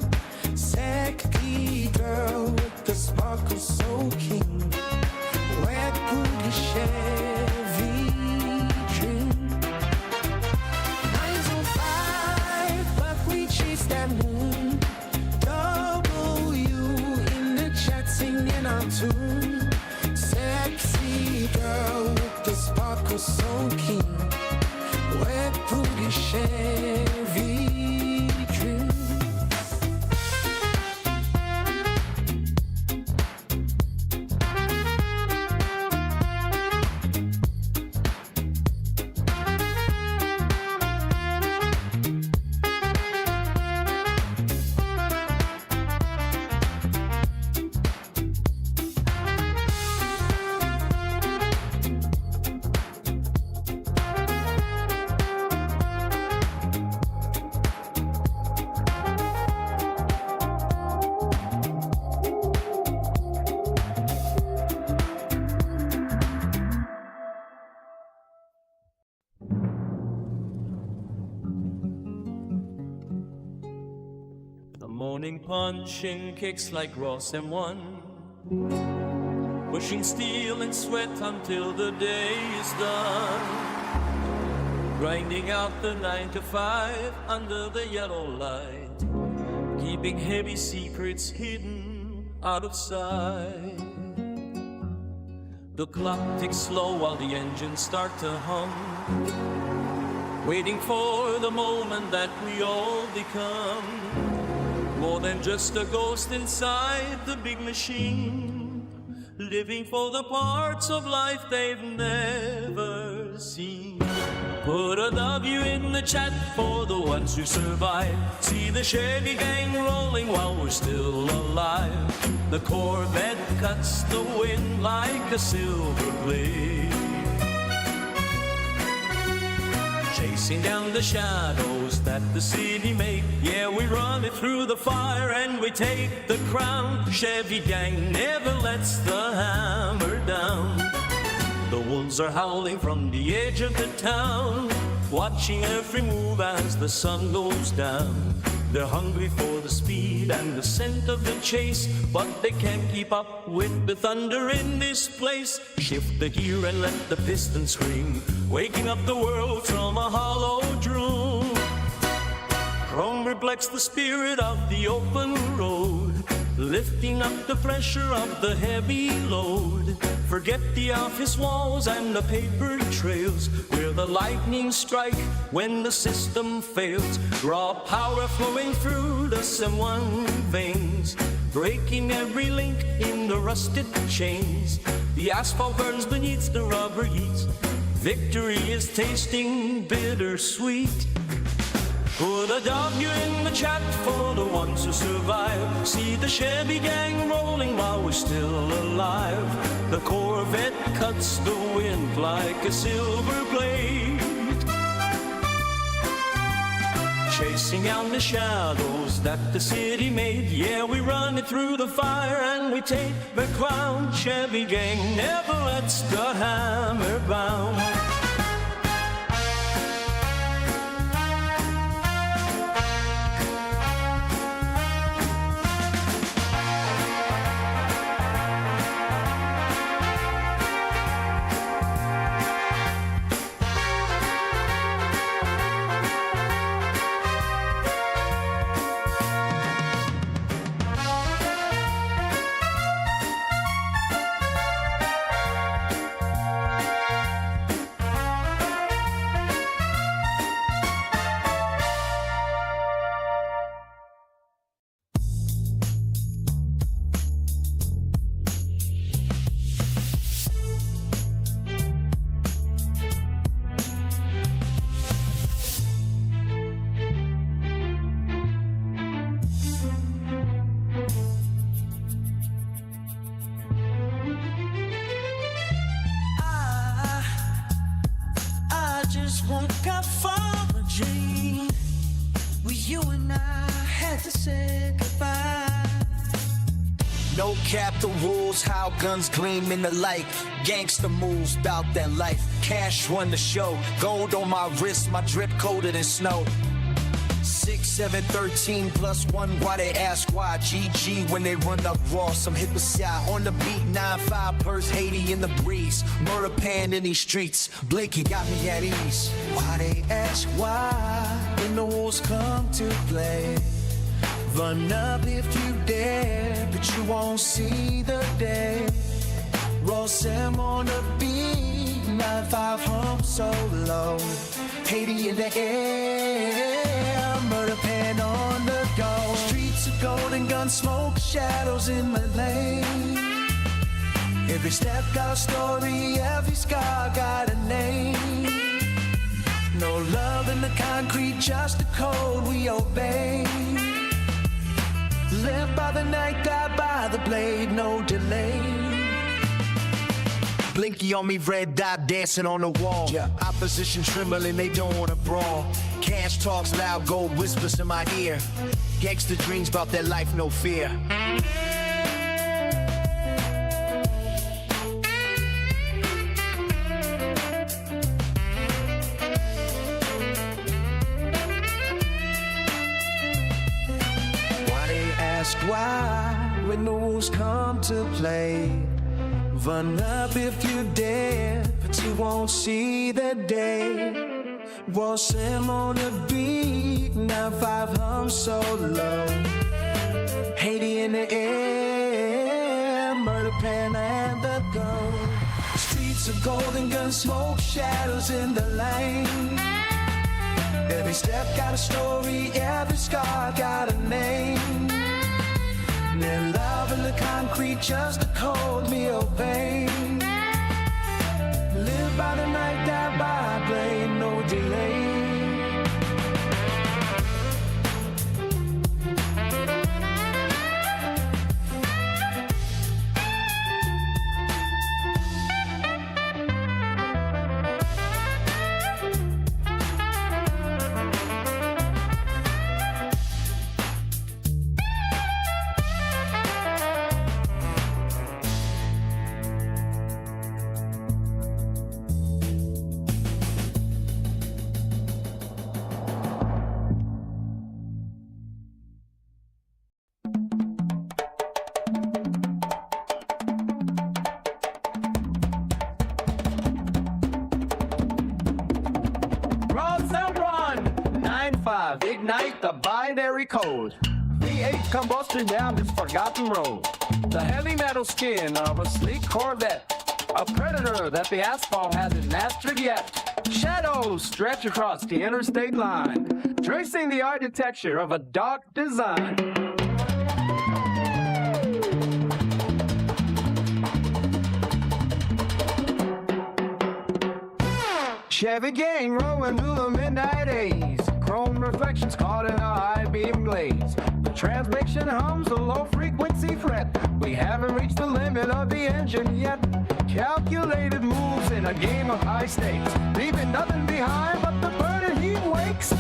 Sexy girl with the sparkle so keen. Wet booty Chevy dream. 9 to 5, but we chase that moon. W in the chat singing our tune. Sexy girl with the sparkle so keen. Wet booty Chevy dream.
The morning punching kicks like Ross M1, pushing steel and sweat until the day is done, grinding out the 9 to 5 under the yellow light, keeping heavy secrets hidden out of sight. The clock ticks slow while the engines start to hum, waiting for the moment that we all become more than just a ghost inside the big machine. living for the parts of life they've never seen. Put a W in the chat for the ones who survive. See the Chevy gang rolling while we're still alive. The Corvette cuts the wind like a silver blade, chasing down the shadows that the city made. Yeah, we run it through the fire and we take the crown. Chevy gang never lets the hammer down. The wolves are howling from the edge of the town, watching every move as the sun goes down. They're hungry for the speed and the scent of the chase, but they can't keep up with the thunder in this place. Shift the gear and let the piston scream, waking up the world from a hollow dream. Chrome reflects the spirit of the open road, lifting up the pressure of the heavy load. Forget the office walls and the paper trails, where the lightning strike when the system fails. Raw power flowing through the SIM1 veins, breaking every link in the rusted chains. The asphalt burns beneath the rubber heat. Victory is tasting bittersweet. Put a W in the chat for the ones who survive. See the Chevy gang rolling while we're still alive. The Corvette cuts the wind like a silver blade, chasing out the shadows that the city made. Yeah, we run it through the fire and we take the crown. Chevy gang never lets the hammer bound.
Woke up from a dream where you and I had to say goodbye.
No cap, the rules, how guns gleam in the light. Gangster moves, bout that life. Cash run the show. Gold on my wrist, my drip colder than snow. 6, 7, 13 plus 1, why they ask why? GG when they run up raw, some hit the shot on the beat. 9-5 purse, Haiti in the breeze. Murder pan in these streets, Blinky got me at ease.
Why they ask why when the wolves come to play? Run up if you dare, but you won't see the day. Roll Sam on the beat, 9-5 hum so low. Haiti in the air, murder pan on the go. Streets of gold and gun smoke, shadows in my lane. Every step got a story, every scar got a name. No love in the concrete, just the code we obey. Live by the night, die by the blade, no delay.
Blinky on me, red dot dancing on the wall.
Yeah.
Opposition trembling, they don't wanna brawl. Cash talks loud, gold whispers in my ear. Gangster dreams about that life, no fear.
Why they ask why when the wolves come to play? Run up if you dare, but you won't see the day. Roll Sam on the beat, 9-5 hum so low. Haiti in the air, murder pan and the gold. Streets of gold and gun smoke, shadows in the lane. Every step got a story, every scar got a name. Their love in the concrete, just a cold meal.
5, ignite the binary code. V8 combustion down this forgotten road. The heavy metal skin of a sleek Corvette. A predator that the asphalt hasn't mastered yet. Shadows stretch across the interstate line, tracing the architecture of a dark design. Chevy gang rolling through the midnight haze. Chrome reflections caught in a high beam glaze. The transmission hums a low frequency fret. We haven't reached the limit of the engine yet. Calculated moves in a game of high stakes, leaving nothing behind but the burning heat wakes.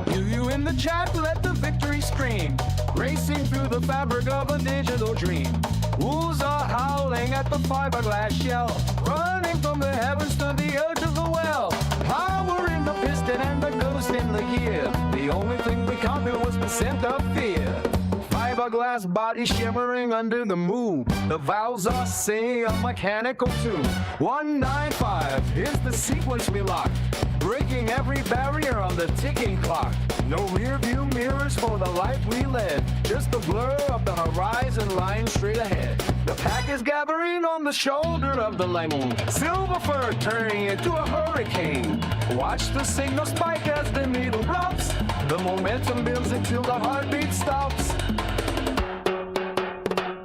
You in the chat, let the victory scream, racing through the fabric of a digital dream. Wolves are howling at the fiberglass shell, running from the heavens to the edge of the well. Power in the piston and the ghost in the gear. The only thing we counted was the scent of fear. Fiberglass body shimmering under the moon. The valves are singing a mechanical tune. 195, here's the sequence we lock, breaking every barrier on the ticking clock. No rear view mirrors for the life we led, just the blur of the horizon line straight ahead. The pack is gathering on the shoulder of the limousine, silver fur turning into a hurricane. Watch the signal spike as the needle drops. The momentum builds until the heartbeat stops.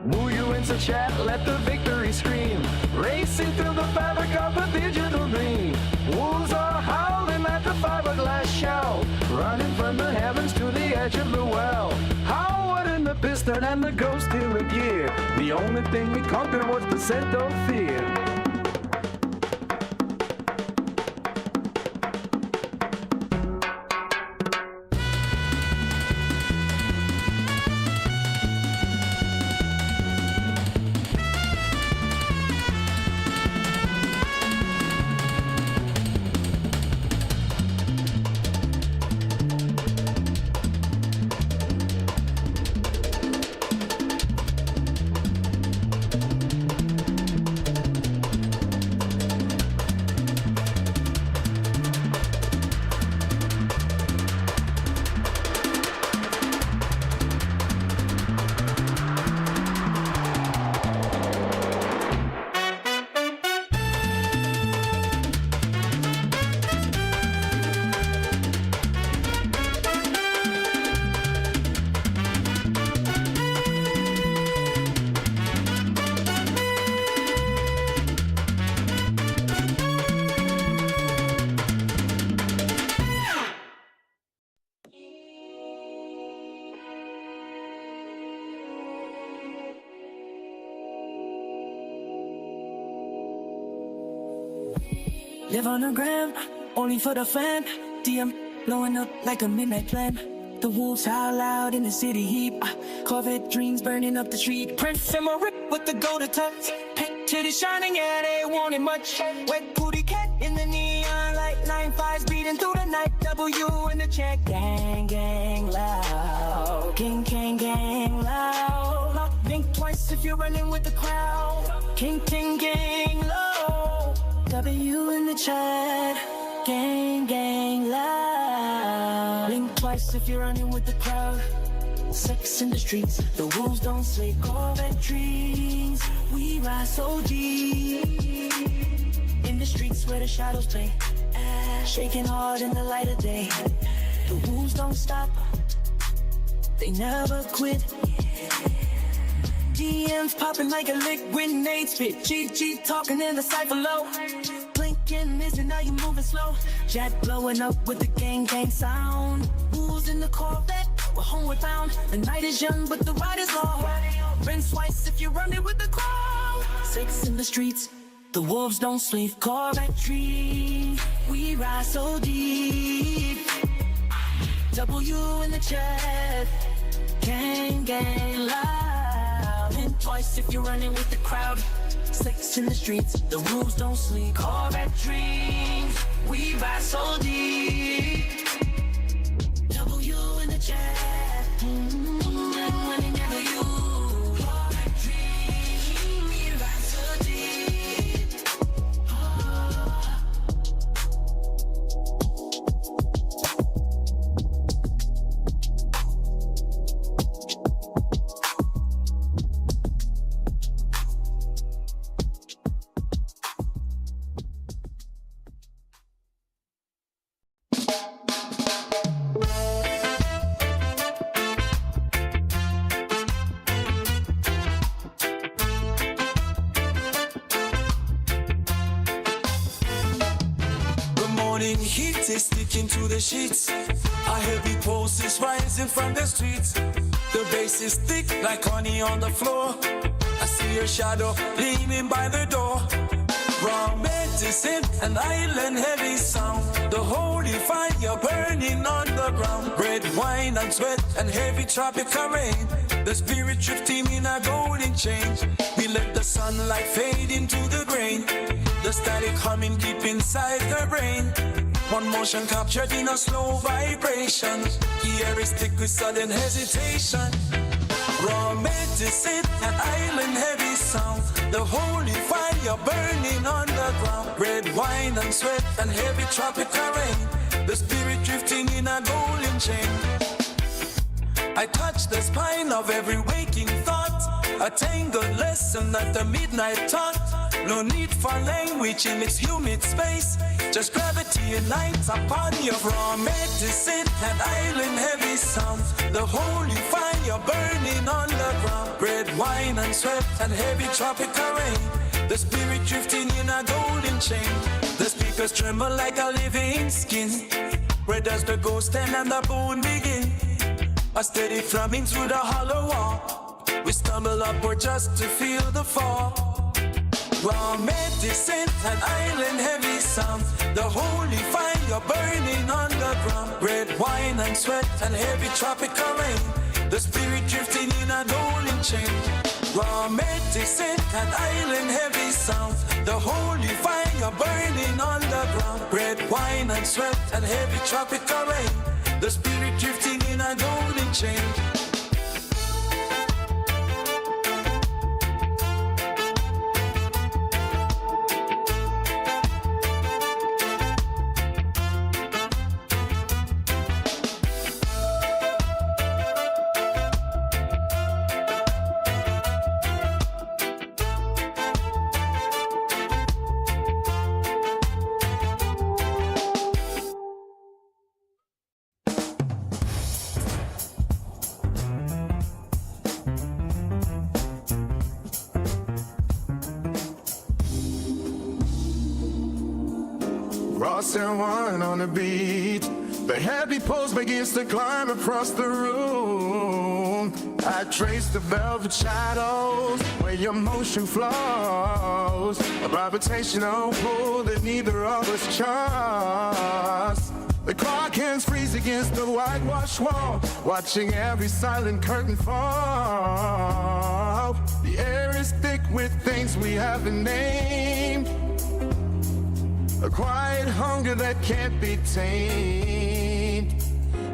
Woo you into chat, let the victory scream, racing through the fabric of a digital dream. Wolves are howling at the fiberglass shell, running from the heavens to the edge of the well. Howard in the piston and the ghost in the gear. The only thing we conquered was the scent of fear.
Live on the gram, only for the fam. DM blowing up like a midnight plan. The wolves howl loud in the city heap. Corvette dreams burning up the street. Prince and my rip with the golden touch. Pink titty shining, yeah, they wanted much. Wet booty cat in the neon light. 9-5s beating through the night. W in the check. Gang, gang, loud. King, gang, gang, loud. Think twice if you're running with the crowd. King, king, gang, low. W in the chat, gang, gang, loud. Blink twice if you're running with the crowd. Sex in the streets, the wolves don't sleep. Corvette dreams, we rise so deep. In the streets where the shadows play, shaking hard in the light of day. The wolves don't stop, they never quit. DMs popping like a lick grenade spit. GG talking in the cypher low. Blinking, missing, now you moving slow. Jet blowing up with the gang gang sound. Wolves in the Corvette, we're homeward bound. The night is young, but the ride is long. Rinse twice if you're running with the crowd. 6 in the streets, the wolves don't sleep. Corvette dreams, we rise so deep. W in the chat, gang gang loud. Twice if you're running with the crowd. 6 in the streets, the wolves don't sleep. Corvette dreams, we ride so deep. W in the chat, running ever you. Corvette dreams, we ride so deep.
morning heat is sticking to the sheets. A heavy pulse is rising from the streets. The bass is thick like honey on the floor. I see your shadow gleaming by the door. Raw medicine, an island heavy sound. The holy fire burning on the ground. Red wine and sweat and heavy tropical rain. The spirit drifting in a golden change. We let the sunlight fade into the grain. The static humming deep inside the brain. One motion captured in a slow vibration. The air is thick with sudden hesitation. Raw medicine, an island heavy sound. The holy fire burning on the ground. Red wine and sweat and heavy tropical rain. The spirit drifting in a golden chain. I touch the spine of every waking thought. A tangled lesson at the midnight taught. No need for language in its humid space. Just gravity unites upon your raw medicine. An island heavy sound. The holy fire burning on the ground. Red wine and sweat and heavy tropical rain. The spirit drifting in a golden chain. The speakers tremble like a living skin. Where does the ghost stand and the bone begin? A steady thrumming through the hollow wall. We stumble upward just to feel the fall. Raw medicine, an island heavy sound. The holy fire burning on the ground. Red wine and sweat and heavy tropical rain. The spirit drifting in a golden chain. Raw medicine, an island heavy sound. The holy fire burning on the ground. Red wine and sweat and heavy tropical rain. The spirit drifting in a golden chain.
Ross and wine on the beat. The heavy pulse begins to climb across the room. I trace the velvet shadows where your motion flows. A gravitational pull that neither of us trust. The clock hands freeze against the whitewashed wall, watching every silent curtain fall. The air is thick with things we haven't named. A quiet hunger that can't be tamed.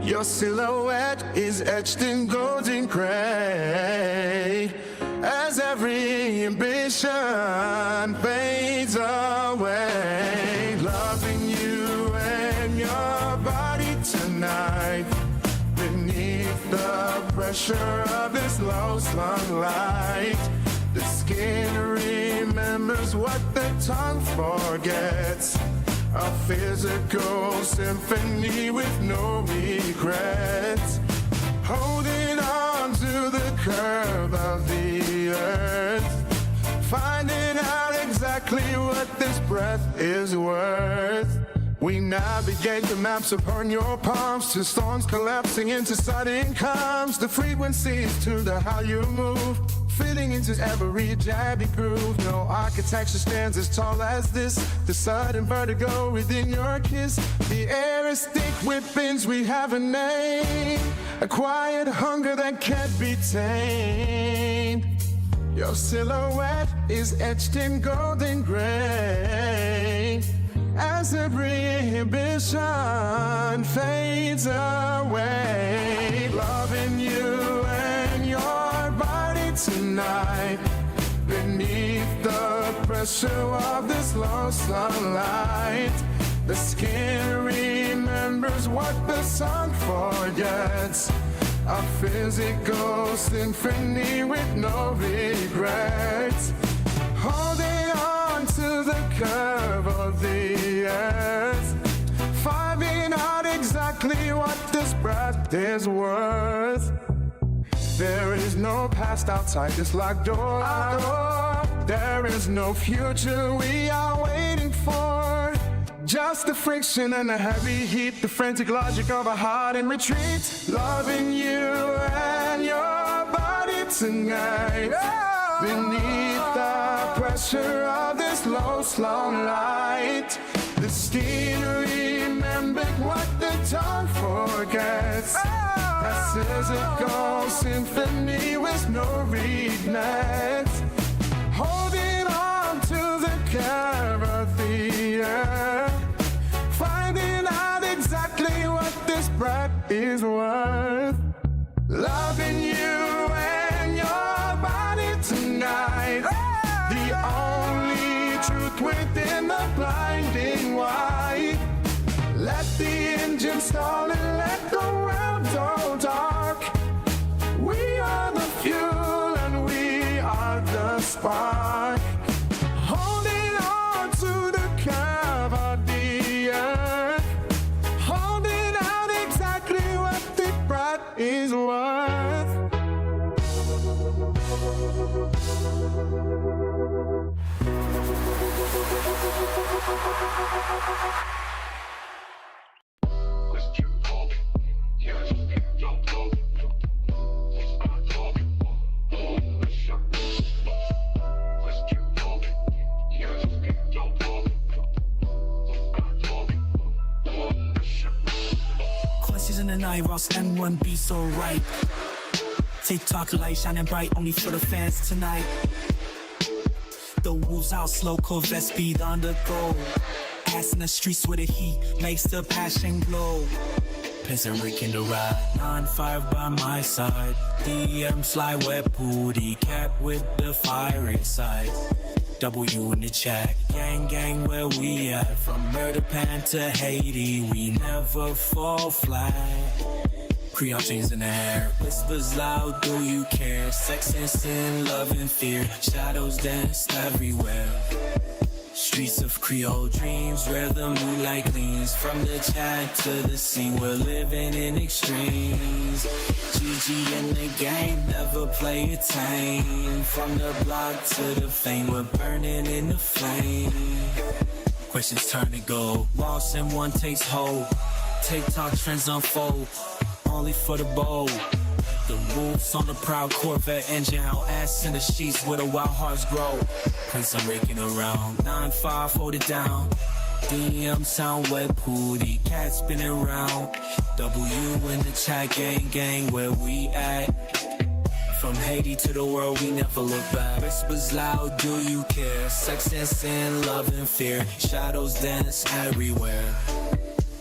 Your silhouette is etched in golden gray. As every ambition fades away. Loving you and your body tonight. Beneath the pressure of this low sunlight. The skin remembers what the tongue forgets. A physical symphony with no regrets. Holding on to the curve of the earth. Finding out exactly what this breath is worth. We navigate the maps upon your palms to storms collapsing into sudden calms. The frequencies to the how you move, fitting into every jabby groove. No architecture stands as tall as this. The sudden vertigo within your kiss. The air is thick with things we haven't named. A quiet hunger that can't be tamed. Your silhouette is etched in golden gray. As every inhibition fades away. Loving you and your body tonight. Beneath the pressure of this low sunlight. The skin remembers what the sun forgets. A physical symphony with no regrets. Holding on to the curve of the earth. Finding out exactly what this breath is worth. There is no past outside this locked door. There is no future we are waiting for.
Just the friction and the heavy heat, the frantic logic of a heart in retreat. Loving you and your body tonight. Beneath the pressure of this low, slow light. The steam remembered what the tongue forgets. Passes a gold symphony with no regrets. Holding on to the curve of the earth. Finding out exactly what this breath is worth. Loving you and your body tonight. The only truth within the blinding light. Let the engine stall and let the world go dark. We are the fuel and we are the spark. Holding on to the curve of the earth. Holding out exactly what the breath is worth.
Questions in the night, Ross M1 be so right. TikTok light shining bright only for the fans tonight. The wolves out slow, Corvette speed on the go. Ass in the streets with the heat makes the passion glow. Peasant Rick in the ride, 9-5 by my side. DM fly wet booty, cat with the fire inside. W in the chat, gang gang where we at. From murder pan to Haiti, we never fall flat. Creole jeans in the hair, whispers loud, do you care? Sex and sin, love and fear, shadows dance everywhere. Streets of Creole dreams, where the moonlight gleams. From the chat to the scene, we're living in extremes. GG in the game, never play it tame. From the block to the fame, we're burning in the flame. Questions turn to gold, lost and one takes hold. TikTok trends unfold, only for the bold. The wolves on the proud Corvette engine, how ass in the sheets where the wild hearts grow. Prince I'm raking around, 9-5 hold it down. DM sound wet booty, cat spinning round. W in the chat, gang gang where we at. From Haiti to the world, we never look back. Whispers loud, do you care? Sex and sin, love and fear, shadows dance everywhere.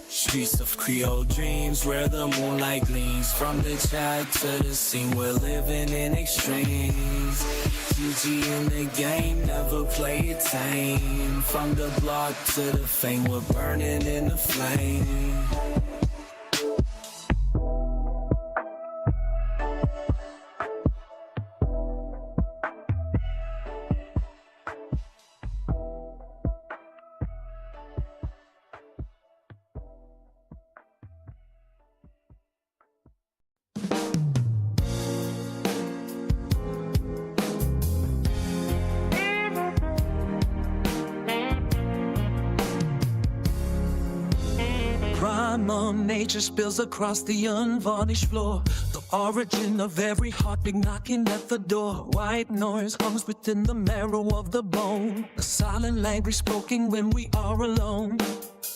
Streets of Creole dreams, where the moonlight gleams. From the chat to the scene, we're living in extremes. GG in the game, never play it tame. From the block to the fame, we're burning in the flame.
Primal nature spills across the unvarnished floor. The origin of every heartbeat knocking at the door. White noise hums within the marrow of the bone. A silent language spoken when we are alone.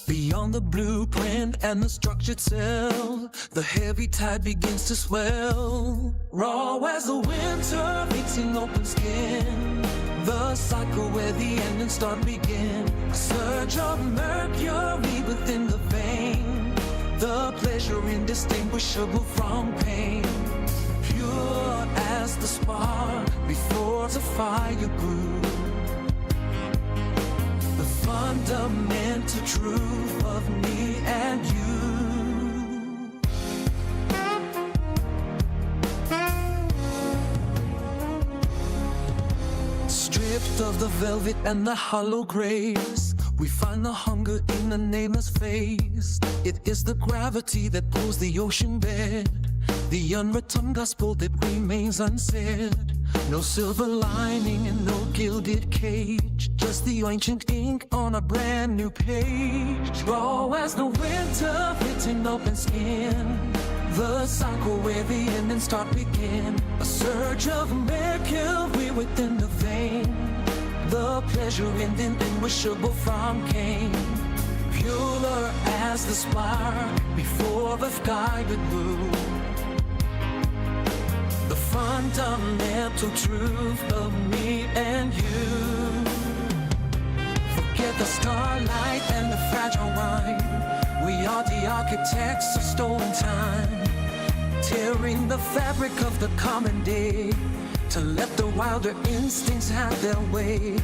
Beyond the blueprint and the structured cell, the heavy tide begins to swell. Raw as the winter meets in open skin. The cycle where the endings start begin. A surge of mercury within the vein. The pleasure indistinguishable from pain. Pure as the spark before the fire grew. The fundamental truth of me and you. Stripped of the velvet and the hollow grace, we find the hunger in the nameless face. It is the gravity that pulls the ocean bed, the unwritten gospel that remains unsaid. No silver lining and no gilded cage, just the ancient ink on a brand new page. Raw as the winter hitting open skin, the cycle where the endings start begin. A surge of mercury within the vein, the pleasure indistinguishable from pain. Purer as the spark before the guided blue, the fundamental truth of me and you. Forget the starlight and the fragile wine, we are the architects of stolen time, tearing the fabric of the common day to let the wilder instincts have their way.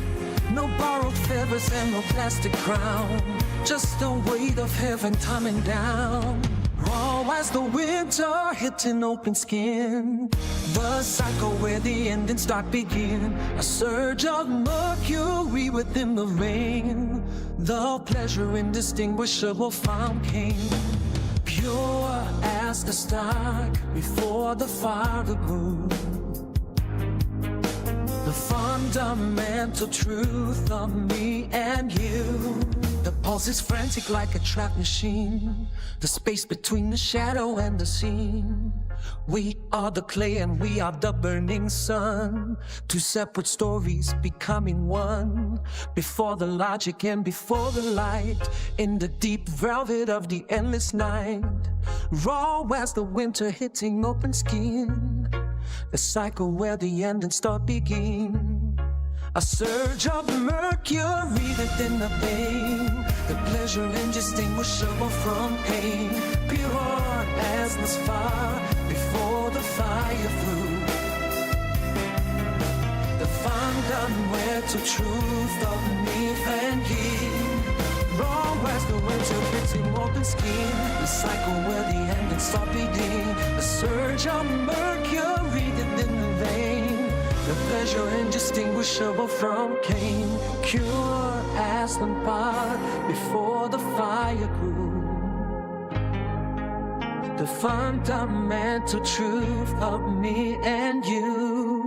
No borrowed feathers and no plastic crown, just the weight of heaven coming down. Raw as the winter hitting open skin, the cycle where the endings start begin. A surge of mercury within the vein, the pleasure indistinguishable from pain. Pure as the start before the fire grew, the fundamental truth of me and you. The pulse is frantic like a trap machine, the space between the shadow and the scene. We are the clay and we are the burning sun, two separate stories becoming one, before the logic and before the light, in the deep velvet of the endless night. Raw as the winter hitting open skin, the cycle where the endings start begin. A surge of mercury within the vein, the pleasure indistinguishable from pain. Pure as the spark before the fire flew, the fundamental truth of me and you. Raw as the winter hitting open skin, the cycle where the endings start begin. A surge of mercury within the vein, the pleasure indistinguishable from pain. Pure as the bark before the fire grew, the fundamental truth of me and you.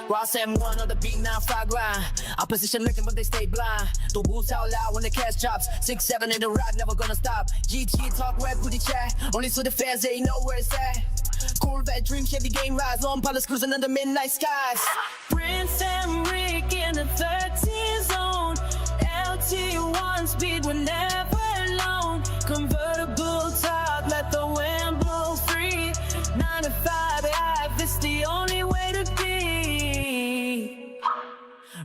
Ross M1 on the beat, now fly grind. Opposition looking but they stay blind. The wolves out loud when the cash drops. 6-7 in the ride, never gonna stop. GG talk, red booty chat. Only so the fans, they know where it's at. Corvette dream, Chevy game rise. Long pilots cruising under midnight skies.
Prince and Rick in the 13 zone. LT1 speed, we're never alone. Convertible top, let the wind blow free. 9 to 5 life, it's the only way to be.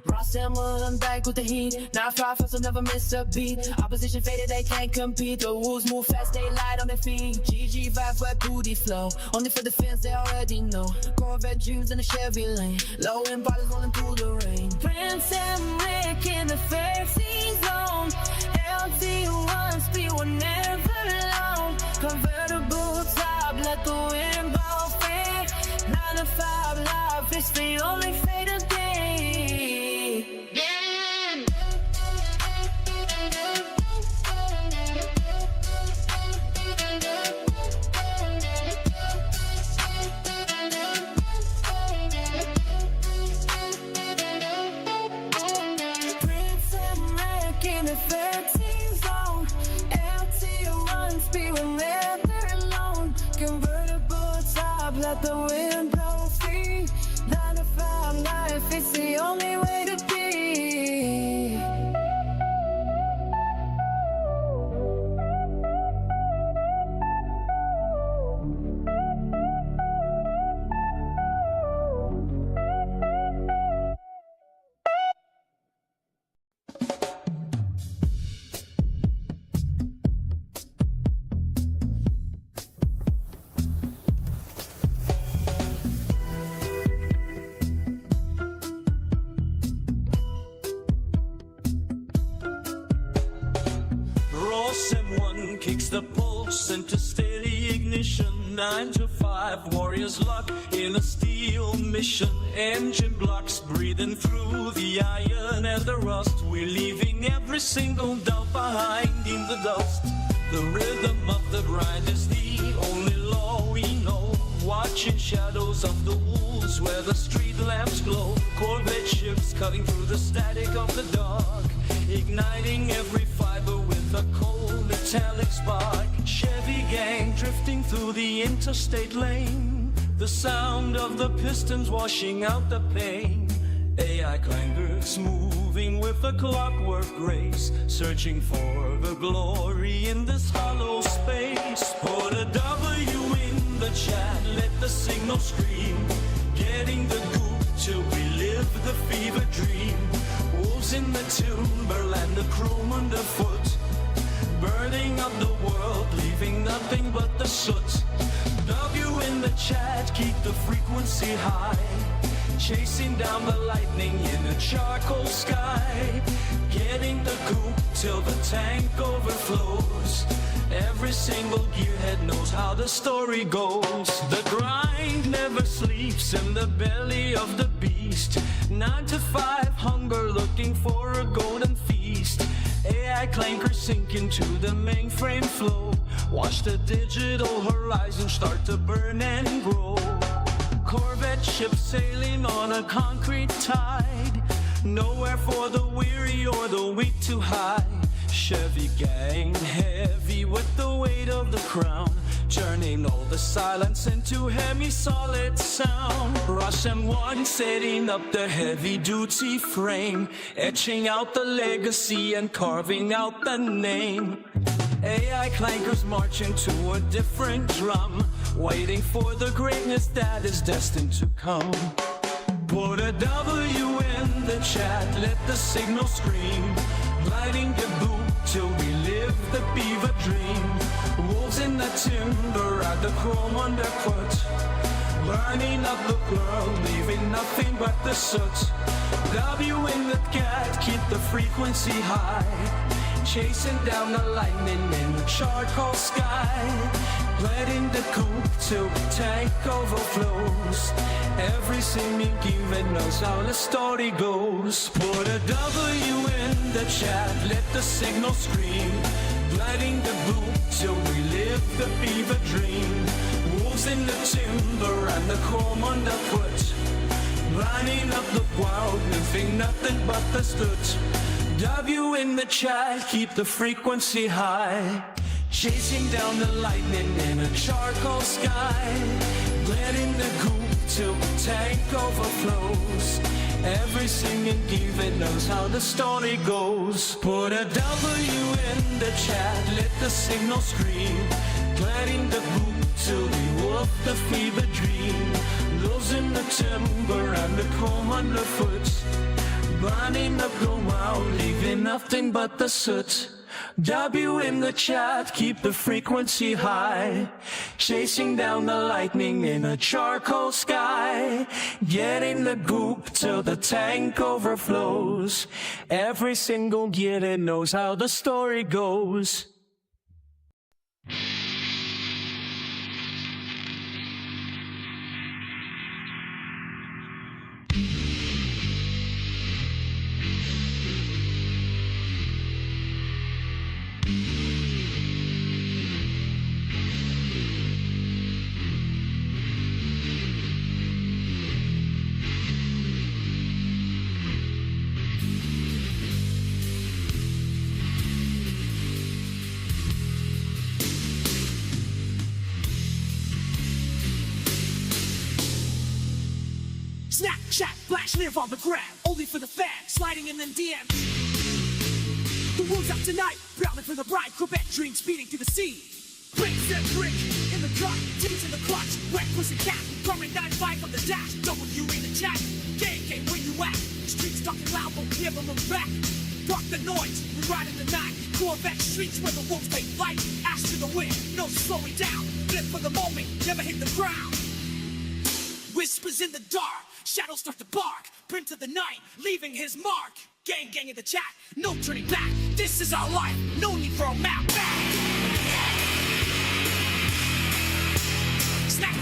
Ross and on back with the heat. Now fly fast, so never miss a beat. Opposition faded, they can't compete. The wolves move fast, they light on their feet. GG vibe, wet booty flow. Only for the fans, they already know. Corvette dreams in the Chevy lane. Low end bodies rolling through the rain. Prince and Rick in the 13 zone. LT1 speed, we're never alone. Convertible top, let the wind blow free. 9 to 5 life, it's the only fate of day. Let the wind blow free. 9 to 5 life, it's the only way to be.
Ross M1 kicks keeps the pulse into steady ignition. 9 to 5, warriors lock in a steel mission. Engine blocks breathing through the iron and the rust. We're leaving every single doubt behind in the dust. The rhythm of the grind is the only law we know. Watching shadows of the wolves where the street lamps glow. Corvette ships cutting through the static of the dark, igniting every fiber with a cold metallic spark. Chevy gang drifting through the interstate lane, the sound of the pistons washing out the pain. AI clangers moving with a clockwork grace, searching for the glory in this hollow space. Put a W in the chat, let the signal scream. Getting the goop till we live the fever dream. Wolves in the timberland, the chrome underfoot, burning up the world, leaving nothing but the soot. W in the chat, keep the frequency high. Chasing down the lightning in a charcoal sky. Getting the goop till the tank overflows. Every single gearhead knows how the story goes. The grind never sleeps in the belly of the beast. 9 to 5, hunger looking for a golden feast. AI clankers sink into the mainframe flow. Watch the digital horizon start to burn and grow. Corvette ships sailing on a concrete tide. Nowhere for the weary or the weak to hide. Chevy gang heavy with the weight of the crown, turning all the silence into heavy solid sound. Rush M1 setting up the heavy duty frame, etching out the legacy and carving out the name. AI clankers marching to a different drum, waiting for the greatness that is destined to come. Put a W in the chat, let the signal scream. Gliding the boot till we live the beaver dream. Wolves in the timber at the chrome underfoot, burning up the world, leaving nothing but the soot. W in the cat, keep the frequency high. Chasing down the lightning in the charcoal sky. Letting the coop till the tank overflows. Every single given knows how the story goes. Put a W in the chat, let the signal scream. Gliding the boot till we live the beaver dream. Wolves in the timber and the chrome underfoot, lining up the world, living nothing but the stood. W in the chat, keep the frequency high. Chasing down the lightning in a charcoal sky. Letting the goop till the tank overflows. Every singing given knows how the story goes. Put a W in the chat, let the signal scream. Letting the goop till we wolf the fever dream. Losing the timber and the chrome underfoot, burning up the world, leaving nothing but the soot. W in the chat, keep the frequency high. Chasing down the lightning in a charcoal sky. Getting the goop till the tank overflows. Every single gear knows how the story goes.
Snap, chat, flash, live on the grab. Only for the fans, sliding in them DMs. The wolves out tonight, battling for the bride. Corvette dreams beating through the sea. Bricks and brick in the cut, titties in the clutch. Wet pussy cat, coming 9-5 from the dash. W in the chat, gang, where you at? Streets talking loud, but never look back. Rock the noise, we ride in the night. Corvette streets where the wolves take flight. Ash to the wind, no slowing down. Flip for the moment, never hit the ground. Whispers in the dark, shadows start to bark. Print to the night, leaving his mark. Gang in the chat, no turning back. This is our life, no need for a map. Bang!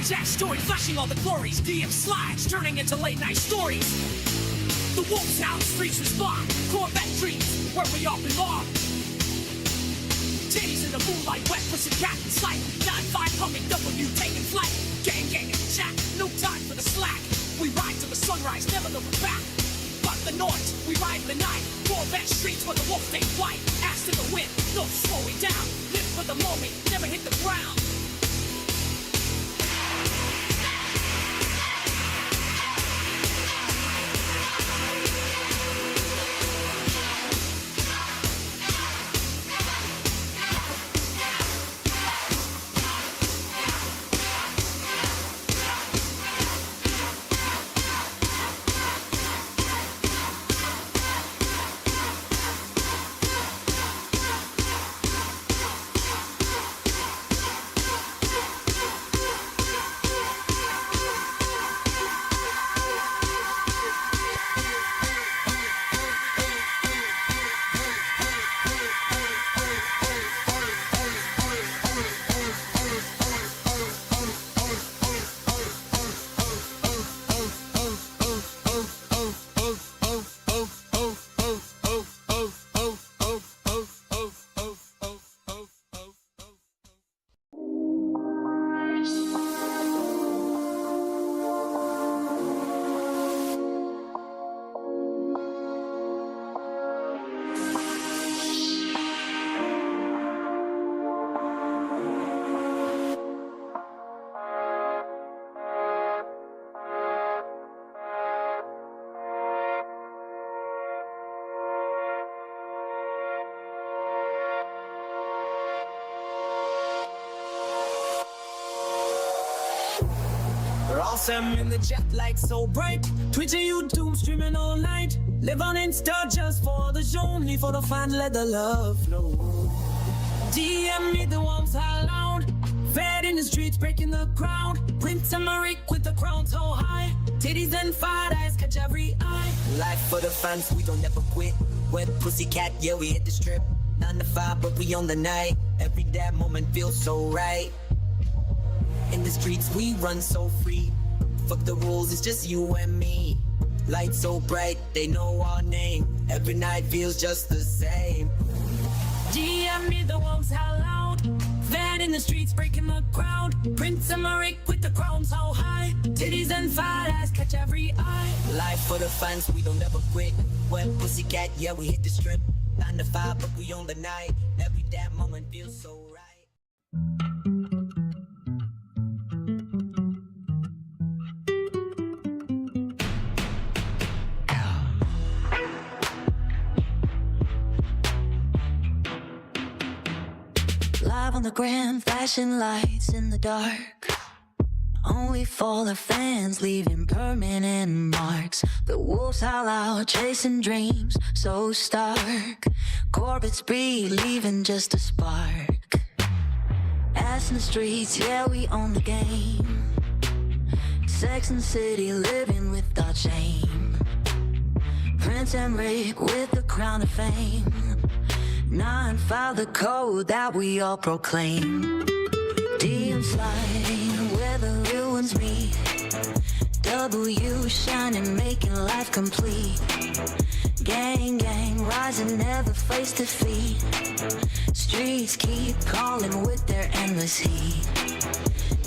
Jack story flashing all the glories. DM slides turning into late night stories. The wolves out, streets respond. Corvette dreams, where we all belong. Titties in the moonlight, wet pussy cat in sight. 9-5 humming W, taking flight. Gang in the chat, no time for the slack. We ride till the sunrise, never looking back. Fuck the noise, we ride in the night. Corvette streets where the wolf stay white. Ass in the wind, no slowing down. Live for the moment, never hit the ground. Awesome in the jet light so bright. Twitter, YouTube, streaming all night. Live on Insta just for the show, only for the fan, let the love flow. DM me the ones I loud. Fed in the streets, breaking the crowd. Prince and Marie with the crown so high. Titties and fat eyes catch every eye. Life for the fans, we don't ever quit. Wet pussycat, yeah, we hit the strip. 9 to 5, but we on the night. Every damn moment feels so right. In the streets, we run so free. Fuck the rules, it's just you and me. Lights so bright, they know our name. Every night feels just the same. DM me the wolves how loud. Van in the streets breaking the crowd. Prince and Marie with the crown so high. Titties and fat ass catch every eye. Life for the fans, we don't ever quit. Wet pussycat, yeah, we hit the strip. 9 to 5, but we on the night. Every damn moment feels so right.
Live on the gram, flashing lights in the dark. Only for the fans, leaving permanent marks. The wolves howl out, chasing dreams so stark. Corvettes breathe, leaving just a spark. Ass in the streets, yeah, we own the game. Sex and the city, living without shame. Prince and Rick with the crown of fame. 9-5 the code that we all proclaim. DM sliding where the real ones meet. W shining, making life complete. Gang, gang, rising, never face defeat. Streets keep calling with their endless heat.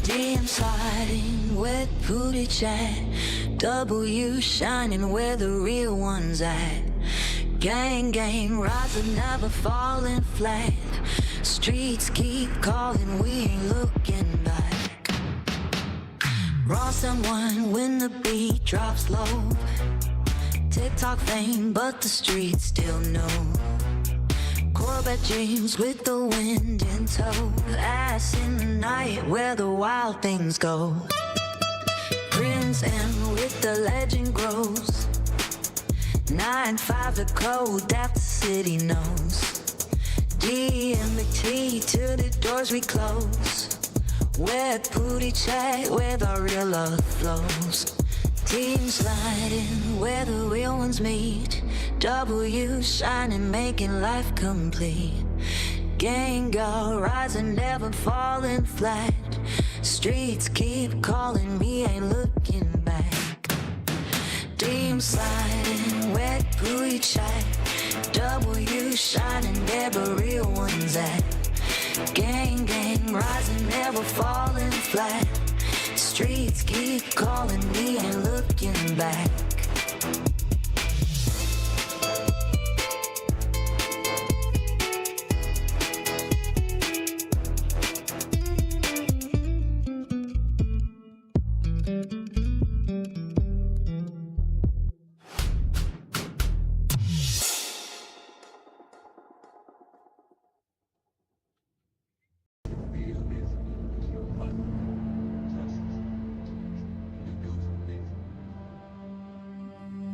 DM sliding, wet booty chat. W shining where the real ones at. Gang, gang, rising, never falling flat. Streets keep calling, we ain't looking back. Raw someone when the beat drops low. TikTok fame, but the streets still know. Corvette dreams with the wind in tow. Ass in the night where the wild things go. Prince and with the legend grows. 9-5 the code that the city knows. DMT to the doors we close. Wet booty chat where the real love flows. Team sliding where the real ones meet. W shining, making life complete. Gang go rising, never falling flat. Streets keep calling me, ain't looking back. Dream sliding, wet booty chat. W shining, there but real ones at. Gang, gang, rising, never falling flat. Streets keep calling me, ain't looking back.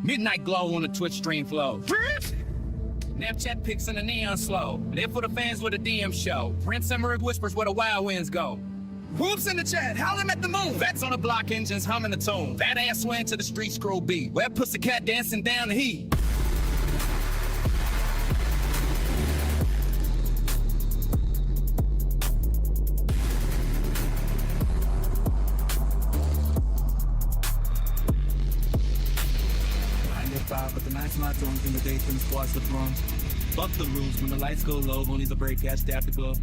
Midnight glow on the Twitch stream flow. Snapchat pics in the neon slow. There for the fans with a DM show. Prince Emmerich whispers where the wild winds go. Whoops in the chat, howling at the moon. Vets on the block engines humming the tune. That ass swing to the street scroll beat. Where pussycat dancing down the heat. But the night's not drunk in the daytime squads the throne. Fuck the rules when the lights go low, only the break catch the afterglow.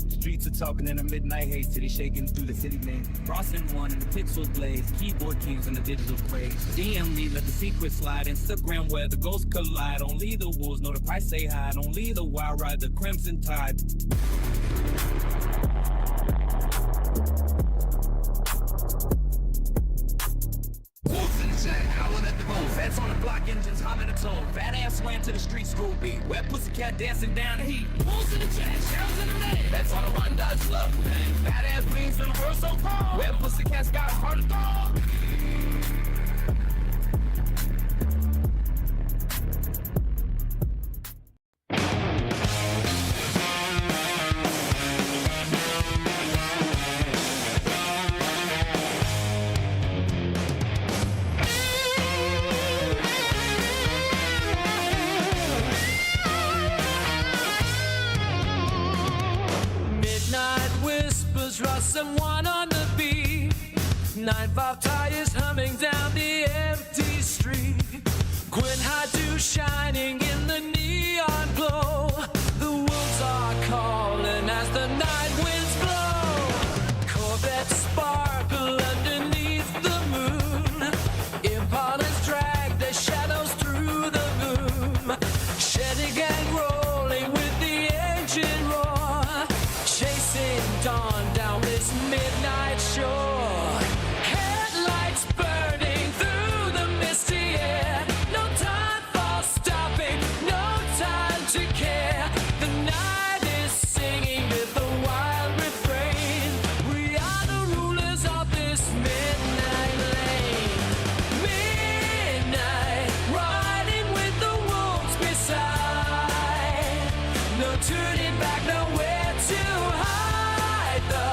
Streets are talking in the midnight haze, city shaking through the city lane. Crossing one and the pixels blaze, keyboard kings and the digital praise. DM me, let the secret slide, Instagram where the ghosts collide. Only the wolves know the price they hide, only the wild ride the crimson tide. Howling at the moon, fats on the block engines humming a tune. Fat ass swam to the street screw beat. Wet pussycat dancing down the heat. Wolves in the chat, shells in the name. Fats on the run, dodge love. Fat ass beans in the world so cold. Wet pussycats got hard to throw.
Someone on the beat. 9-5 tires humming down the empty street. Quit high dew shining in the neon glow. The wolves are calling as the night winds blow. Corvette sparkle underneath the moon. Impalas drag their shadows through the gloom. Shetty gang rolling with the engine roar. Chasing dawn down this midnight shore. Headlights burning through the misty air. No time for stopping, no time to care. The night is singing with the wild refrain. We are the rulers of this midnight lane. Midnight, riding with the wolves beside. No turning back, nowhere to hide. The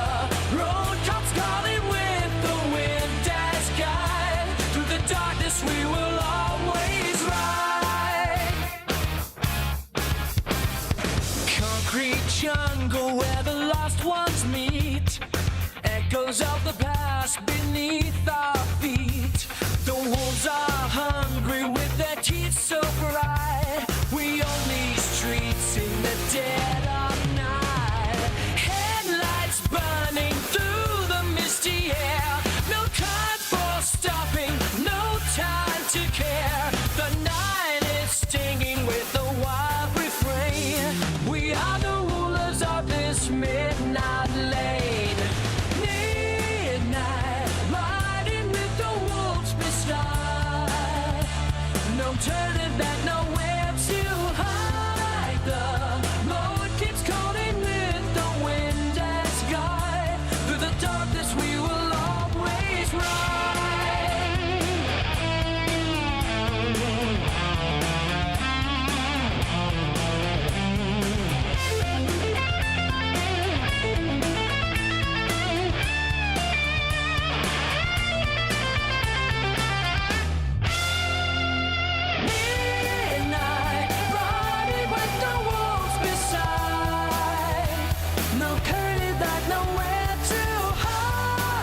road comes calling with the wind as guide. Through the darkness we will always ride. Concrete jungle where the lost ones meet. Echoes of the past beneath our feet. The wolves are hungry with their teeth so bright. We own these streets in the dead of night. Headlights burning through the misty air. No time for stopping, no time to care. The night is stinging with the wild refrain. We are the rulers of this midnight lane. Midnight, riding with the wolves beside. No turning back, nowhere to hide. The Lord keeps calling with the wind as guide. Through the darkness we will always ride. Midnight, riding with the wolves beside. No turning back, nowhere to hide.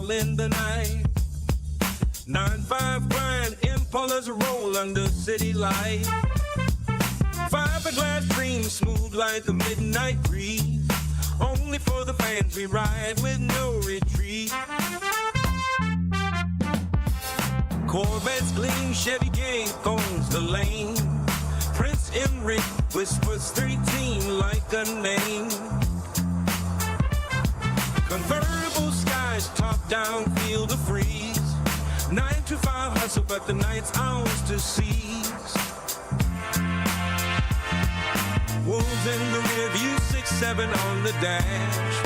all in the night. 9-5 grind, Impalas roll under city light. Fiberglass dreams smooth like the midnight breeze. Only for the fans we ride with no retreat. Corvettes gleam, Chevy gang owns the lane. Prince Emmerich whispers 13 like a name. Convertible skies, top down, feel the freeze. 9 to 5 hustle, but the night's ours to seize. Wolves in the rear view, 6-7 on the dash.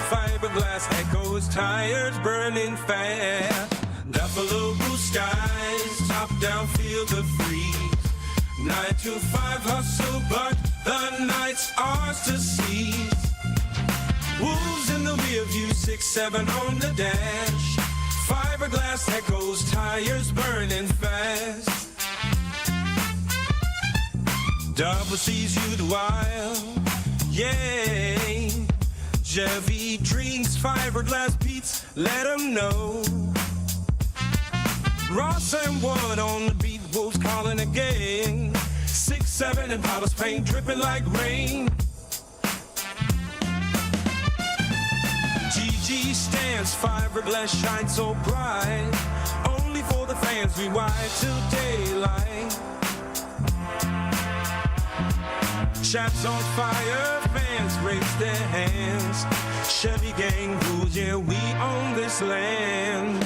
Fiberglass echoes, tires burning fast. Buffalo blue skies, top down, feel the freeze. 9 to 5 hustle, but the night's ours to seize. Wolves in the rear view, 6-7 on the dash. Fiberglass echoes, tires burning fast. Double C's you the wild, yeah. Chevy drinks, fiberglass beats, let 'em know. Ross and Wood on the beat, wolves calling again. 6-7 and Palos paint dripping like rain. GG stands, fiberglass shine so bright. Only for the fans we ride till daylight. Chaps on fire, fans raise their hands. Chevy gang rules, yeah, we own this land.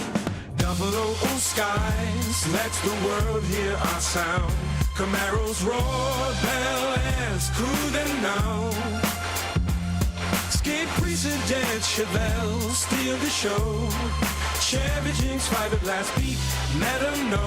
000 skies, let the world hear our sound. Camaros roar, Bel Air's cruising now. Skate President Chevelle steal the show. Chevy Jinx, fiberglass beat, let 'em know.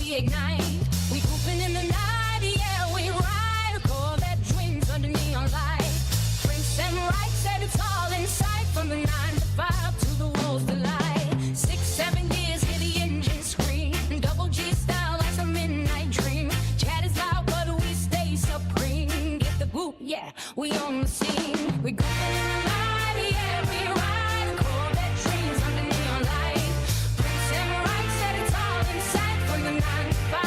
Ignite. We grouping in the night, yeah, we ride. Corvette dreams under neon light. Prince and right said it's all in sight. From the 9 to 5 to the wolves delight. 6-7 years, hear the engine scream. Double G style like a midnight dream. Chat is loud, but we stay supreme. Get the group, yeah, we on the scene. We grouping in the night, yeah, we ride. Corvette dreams under neon light. Prince and right said it's all in sight. From the 9 to 5.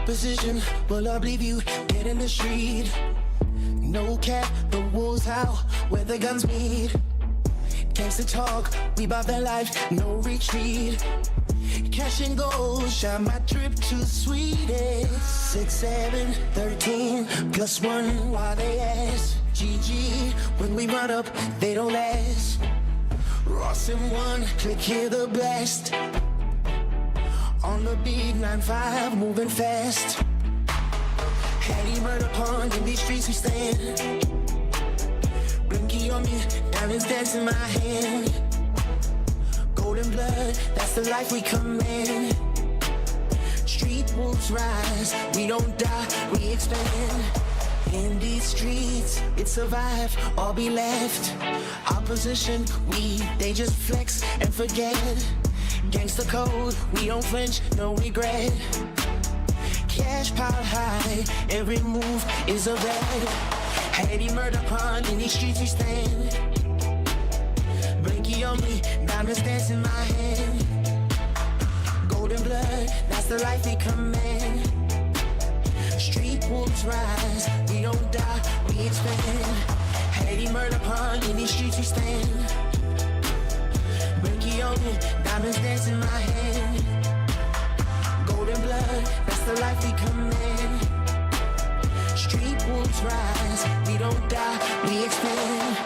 Opposition will I believe you dead in the street. No cap, the wolves howl where the guns meet. Gangsta talk, we bout that life, no retreat. Cash and gold, shot my trip to Sweden. 6, 7, 13, plus 1 while they ask. GG, when we run up, they don't last. Ross and 1, click hear the blast. On the beat, 9-5, moving fast. Hattie murder pond, in these streets we stand. Blinky on me, diamonds dance in my hand. Golden blood, that's the life we command. Street wolves rise, we don't die, we expand. In these streets, it's survive or be left. Opposition, they just flex and forget. Gangsta code, we don't flinch, no regret. Cash pile high, every move is a bet. Hattie murder pond, in these streets we stand. Blinky on me, diamonds dance in my hand. Golden blood, that's the life we command. Street wolves rise, we don't die, we expand. Hattie murder pond, in these streets we stand. Blinky on me, diamonds dance in my hand. Golden blood, that's the life we command. Street wolves rise, we don't die, we expand.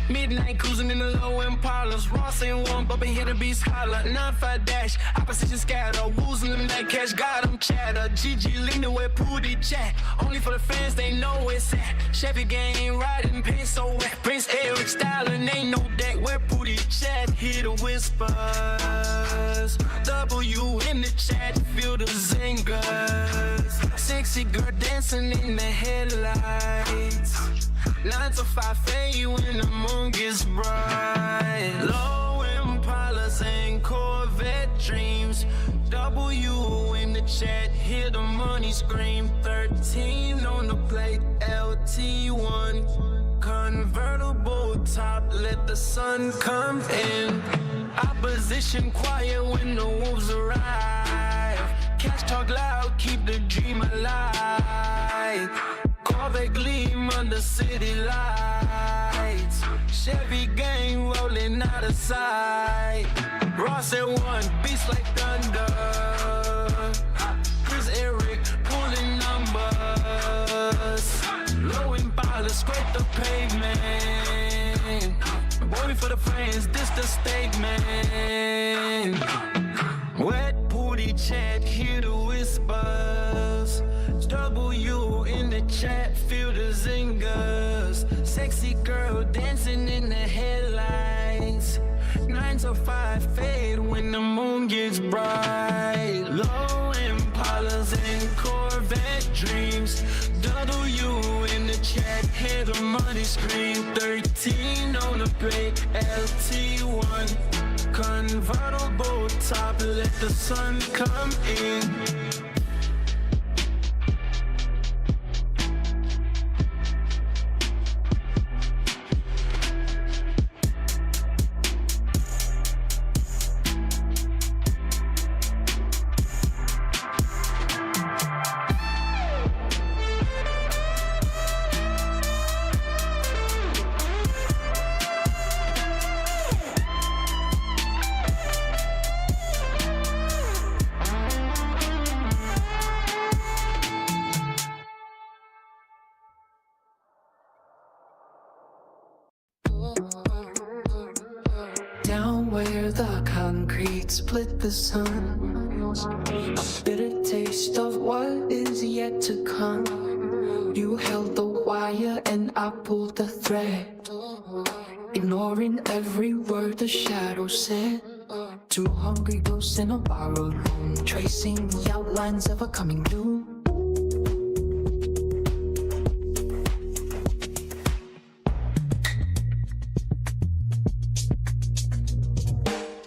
Midnight cruising in the low Impalas. Ross ain't one, but hit the beast holler. 9-5 dash, opposition scatter. Wolves in them that cash, got them chatter. GG leaning with Pooty chat. Only for the fans, they know it's at. Chevy gang riding, paint so wet. Prince Eric styling, ain't no deck. Where Pooty chat, hear the whispers. W in the chat, feel the zingers. Sexy girl dancing in the headlights. 9 to 5 fade when the moon gets bright. Low Impalas and Corvette dreams. W in the chat, hear the money scream. 13 on the plate, LT1. Convertible top, let the sun come in. Opposition quiet when the wolves arrive. Cash talk loud, keep the dream alive. Corvette gleam under city lights. Chevy gang rolling out of sight. Ross at 1, beats like thunder. Chris Eric pulling numbers. Low Impala scrape the pavement. Boy for the friends, this the statement. Wet Pooty chat, hear the whispers. W in the chat, feel the zingers. Sexy girl dancing in the headlights. 9 to 5 fade when the moon gets bright. Low Impalas and Corvette dreams. W in the chat, hear the money scream. 13 on the plate, LT1. Convertible top, let the sun come in.
Down where the concrete split the sun, a bitter taste of what is yet to come. You held the wire and I pulled the thread, ignoring every word the shadow said. Two hungry ghosts in a borrowed room, tracing the outlines of a coming doom.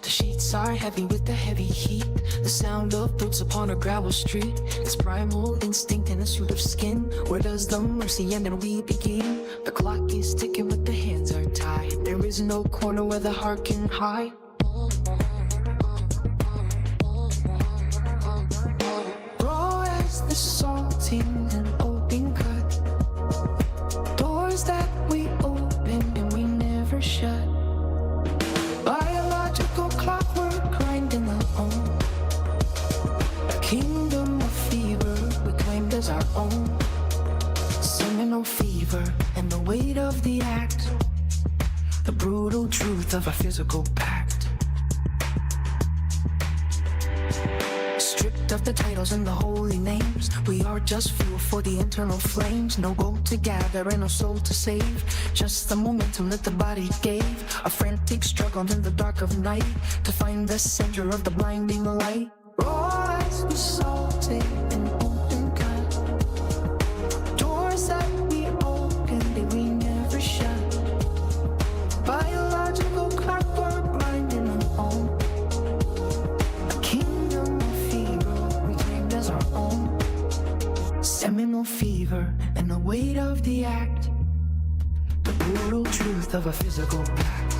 The sheets are heavy with the heavy heat, the sound of boots upon a gravel street. It's primal instinct in a suit of skin. Where does the mercy end and we begin? The clock is ticking but the hands are tied. There is no corner where the heart can hide. Raw as the salting and open cut, doors that we open and we never shut. Biological clockwork grinding our own, a kingdom of fever we claimed as our own. Seminal fever and the weight of the act, the brutal truth of a physical pact. Stripped of the titles and the holy names, we are just fuel for the internal flames. No goal to gather and no soul to save, just the momentum that the body gave. A frantic struggle in the dark of night to find the center of the blinding light. Raw as we salted and open cut, doors that we opened and we never shut. Biological clockwork blinding our own, a kingdom of fever we claimed as our own. Seminal fever and the weight of the act, the brutal truth of a physical pact.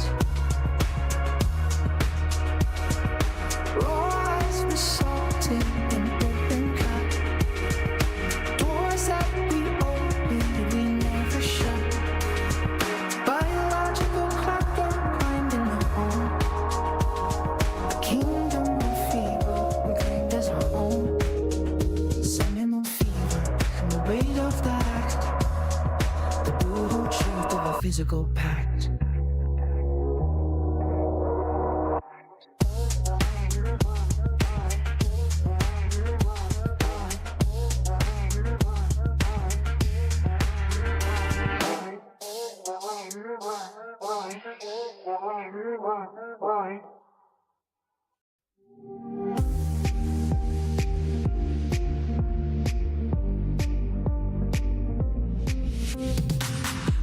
Raw as we salted and open cut, doors that we opened and we never shut. Biological clockwork grinding our own, a kingdom of fever we claimed as our own. Seminal fever and the weight of the act, the brutal truth of a physical pact.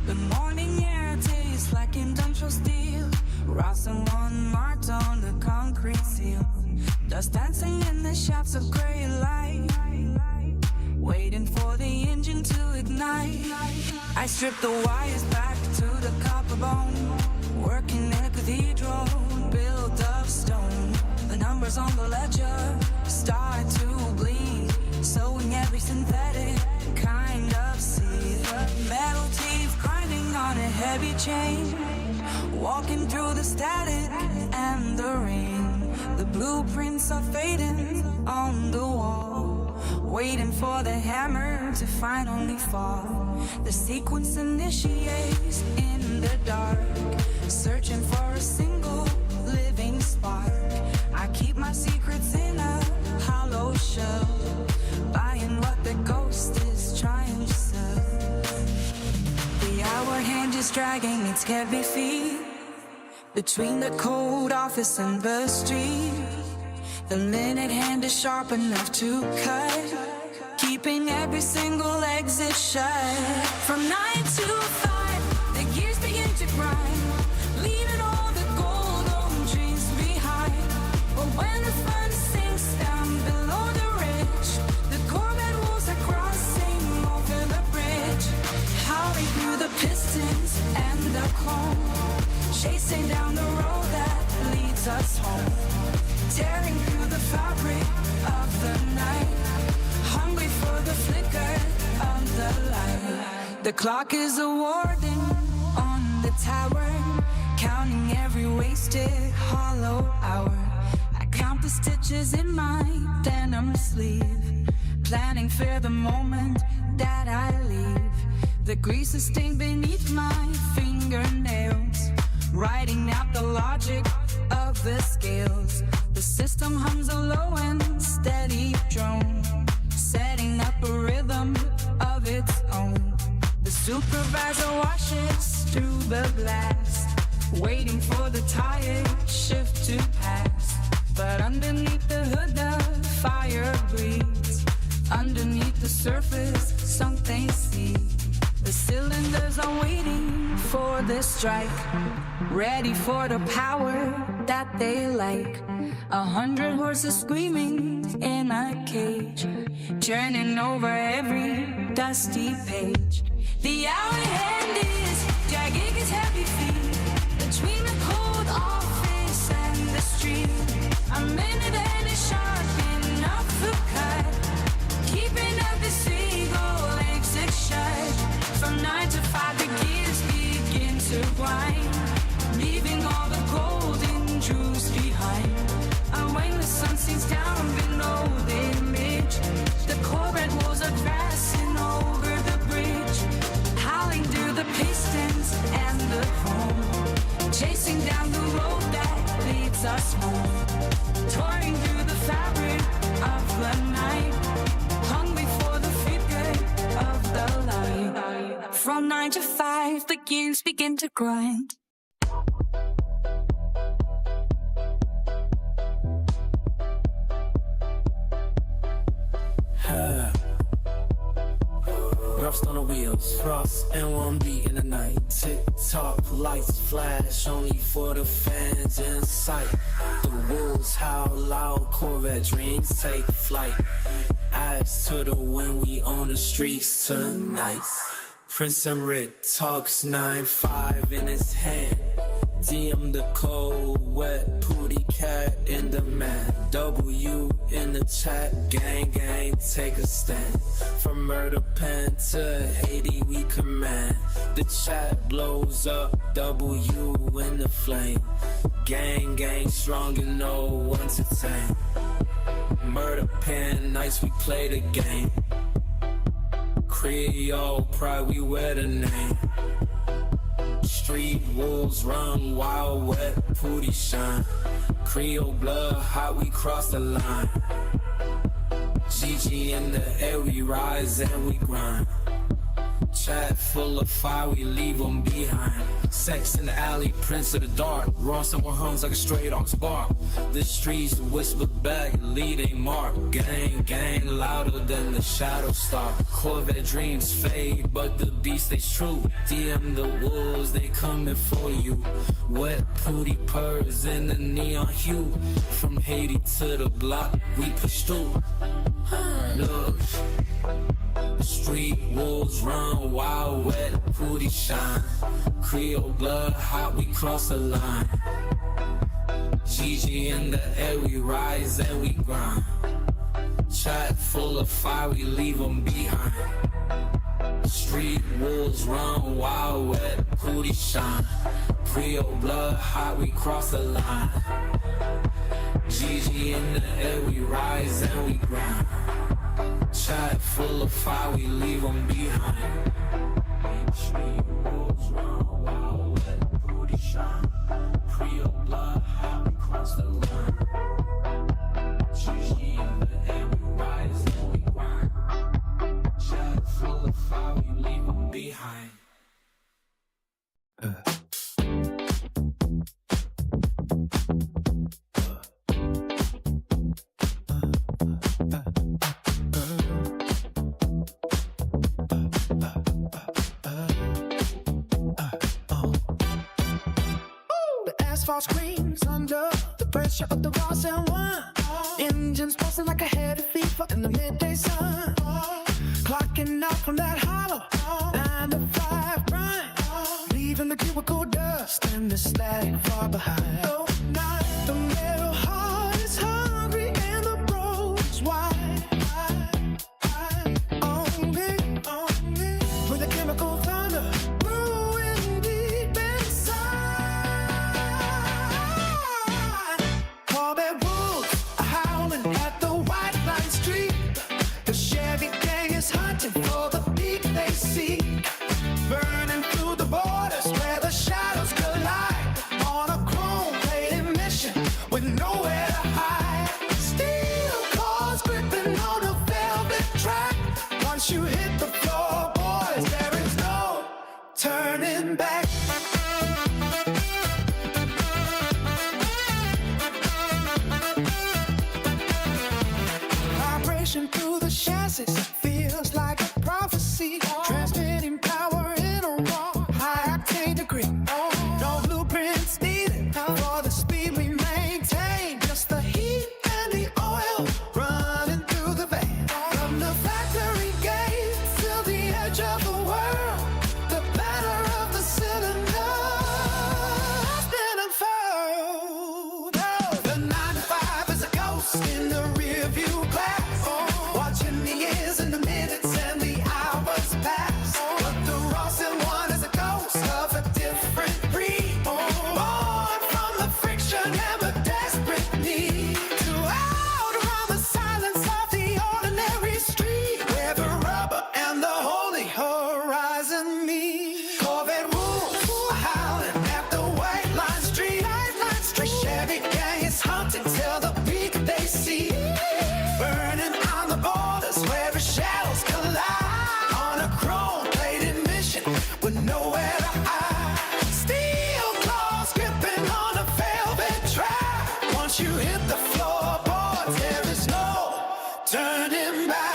The morning air tastes like industrial steel, rust and one marked on the concrete seal. Dust dancing in the shafts of gray light, waiting for the engine to ignite. I strip the wires back to the copper bone, working in a cathedral built of stone. The numbers on the ledger start to bleed, sewing every synthetic kind of seed. Metal teeth grinding on a heavy chain, walking through the static and the rain. The blueprints are fading on the wall, waiting for the hammer to finally fall. The sequence initiates in the dark, searching for a single living spark. I keep my secrets in a hollow shell, buying what the ghost is trying to sell. The hour hand is dragging its heavy feet between the cold office and the street. The minute hand is sharp enough to cut, keeping every single exit shut. From 9 to 5, the gears begin to grind, leaving all the gold-owned dreams behind. But when the fun sinks down below the ridge, the Corvette wolves are crossing over the bridge, howling through the pistons and the chrome, chasing down the road that leads us home, tearing through the fabric of the night, hungry for the flicker of the light. The clock is a warden on the tower, counting every wasted hollow hour. I count the stitches in my denim sleeve, planning for the moment that I leave. The grease is stained beneath my fingernails, writing out the logic of the scales. The system hums a low and steady drone, setting up a rhythm of of its own. The supervisor washes through the blast, waiting for the tire shift to pass. But underneath the hood the fire breathes. Underneath the surface something see. The cylinders are waiting for the strike, ready for the power that they like. 100 horses screaming in a cage, turning over every dusty page. The hour hand is dragging his heavy feet between the cold office and the street. A minute and it's sharp enough to cut, keeping up the seagull exit shut. From 9 to 5 the gears begin to grind, leaving all the golden jewels behind. And when the sun sinks down below the image, the Corvette walls are crashing over the bridge, howling through the pistons and the foam, chasing down the road that leads us home, touring through the fabric of the night, hungry for the figure of the light. From 9 to 5 the gears begin to grind.
Rust on the wheels, frost and one beat in the night. Tick tock, lights flash, only for the fans in sight. The wolves howl loud, Corvette dreams take flight. Eyes to the wind, we on the streets tonight. Prince and Rick talks 9-5 in his hand. DM the cold, wet, pooty cat in the man. W in the chat, gang, gang, take a stand. From murder pen to Haiti, we command. The chat blows up, W in the flame. Gang, gang, strong and no one to tame. Murder pen, nights we play the game. Creole pride, we wear the name. Street wolves run, wild, wet, pooty shine. Creole blood, hot, we cross the line. GG in the air, we rise and we grind. Chat full of fire, we leave them behind. Sex in the alley, prince of the dark. Raw someone hums like a straight ox bark. The streets whisper back, lead a mark. Gang, gang, louder than the shadow star. Corvette dreams fade, but the beast stays true. DM the wolves, they coming for you. Wet pooty purrs in the neon hue. From Haiti to the block, we push through. Look, street wolves run, wild, wet, pooty shine. Creole blood, hot, we cross the line. GG in the air, we rise and we grind. Chat full of fire, we leave them behind. Street wolves run, wild, wet, pooty shine. Creole blood, hot, we cross the line. GG in the air, we rise and we grind. Chat full of fire, we leave them behind. Street wolves run, wild, wet, booty shine. Creole blood, how we cross the line. GG in the air, we rise and we grind. Chat full of fire, we leave them behind.
Asphalt screams under the pressure of the Ross and one. Engines pulsing like a head of fever in the midday sun. Clocking out from that hollow 9 to 5 grind, leaving the cubicle dust and the static far behind. Oh, night, the metal heart is hungry and the road is wide. On me, with the chemical thunder brewing deep inside. Corvette wolves are howling at the white line street. The Chevy gang is hunting for the peak they seek, burning through the borders where the shadows collide on a chrome but nowhere to hide. Steel claws gripping on a velvet track. Once you hit the floorboards, there is no turning back.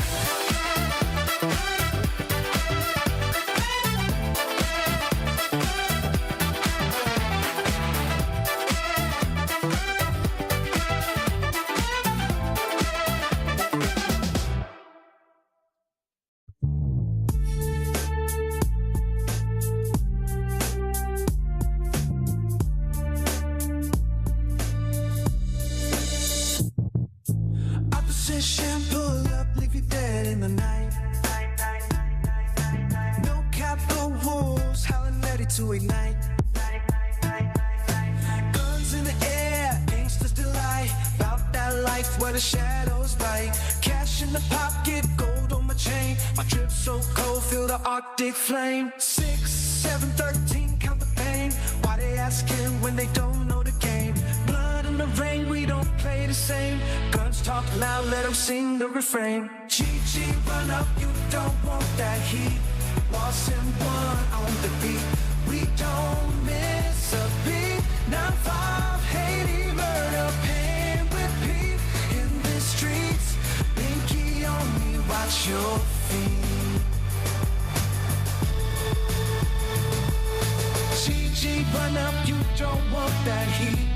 Opposition, pull up, leave you dead in the night. No capital wolves, howling ready to ignite. Guns in the air, gangsters delight. About that life where the shadows bite. Cash in the pocket, gold on my chain. My drip so cold, feel the Arctic flame. 6, 7, 13, count the pain. Why they asking when they don't know the game? Blood in the rain, we don't play the same. Guns talk loud, let them sing the refrain. GG, run up, you don't want that heat. Lost in one on the beat. We don't miss a beat. 9-5, Haiti, murder, pain, repeat. In the streets, pinky on me, watch your feet. GG, run up, you don't want that heat.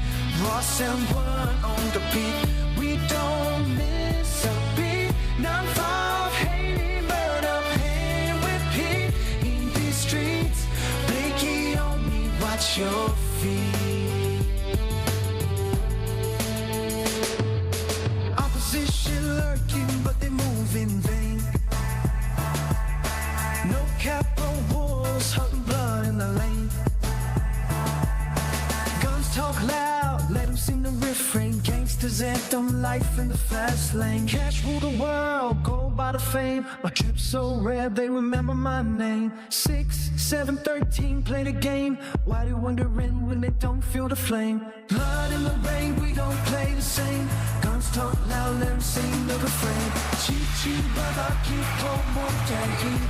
Ross and one on the beat. We don't miss a beat. 9-5, Haiti, murder, pain, repeat. In these streets, blinky on me, watch your feet. Opposition lurking, but they move in vain. No capital wolves, hunting blood in the lane. Guns talk loud, let them sing the refrain. Gangsters anthem, life in the fast lane. Cash rule the world, go by the fame. My trip so rare, they remember my name. 6, 7, 13, play the game. Why they wondering when they don't feel the flame? Blood in the rain, we don't play the same. Guns talk loud, let them sing the refrain. Cheat, cheat, brother, keep home, won't that heat.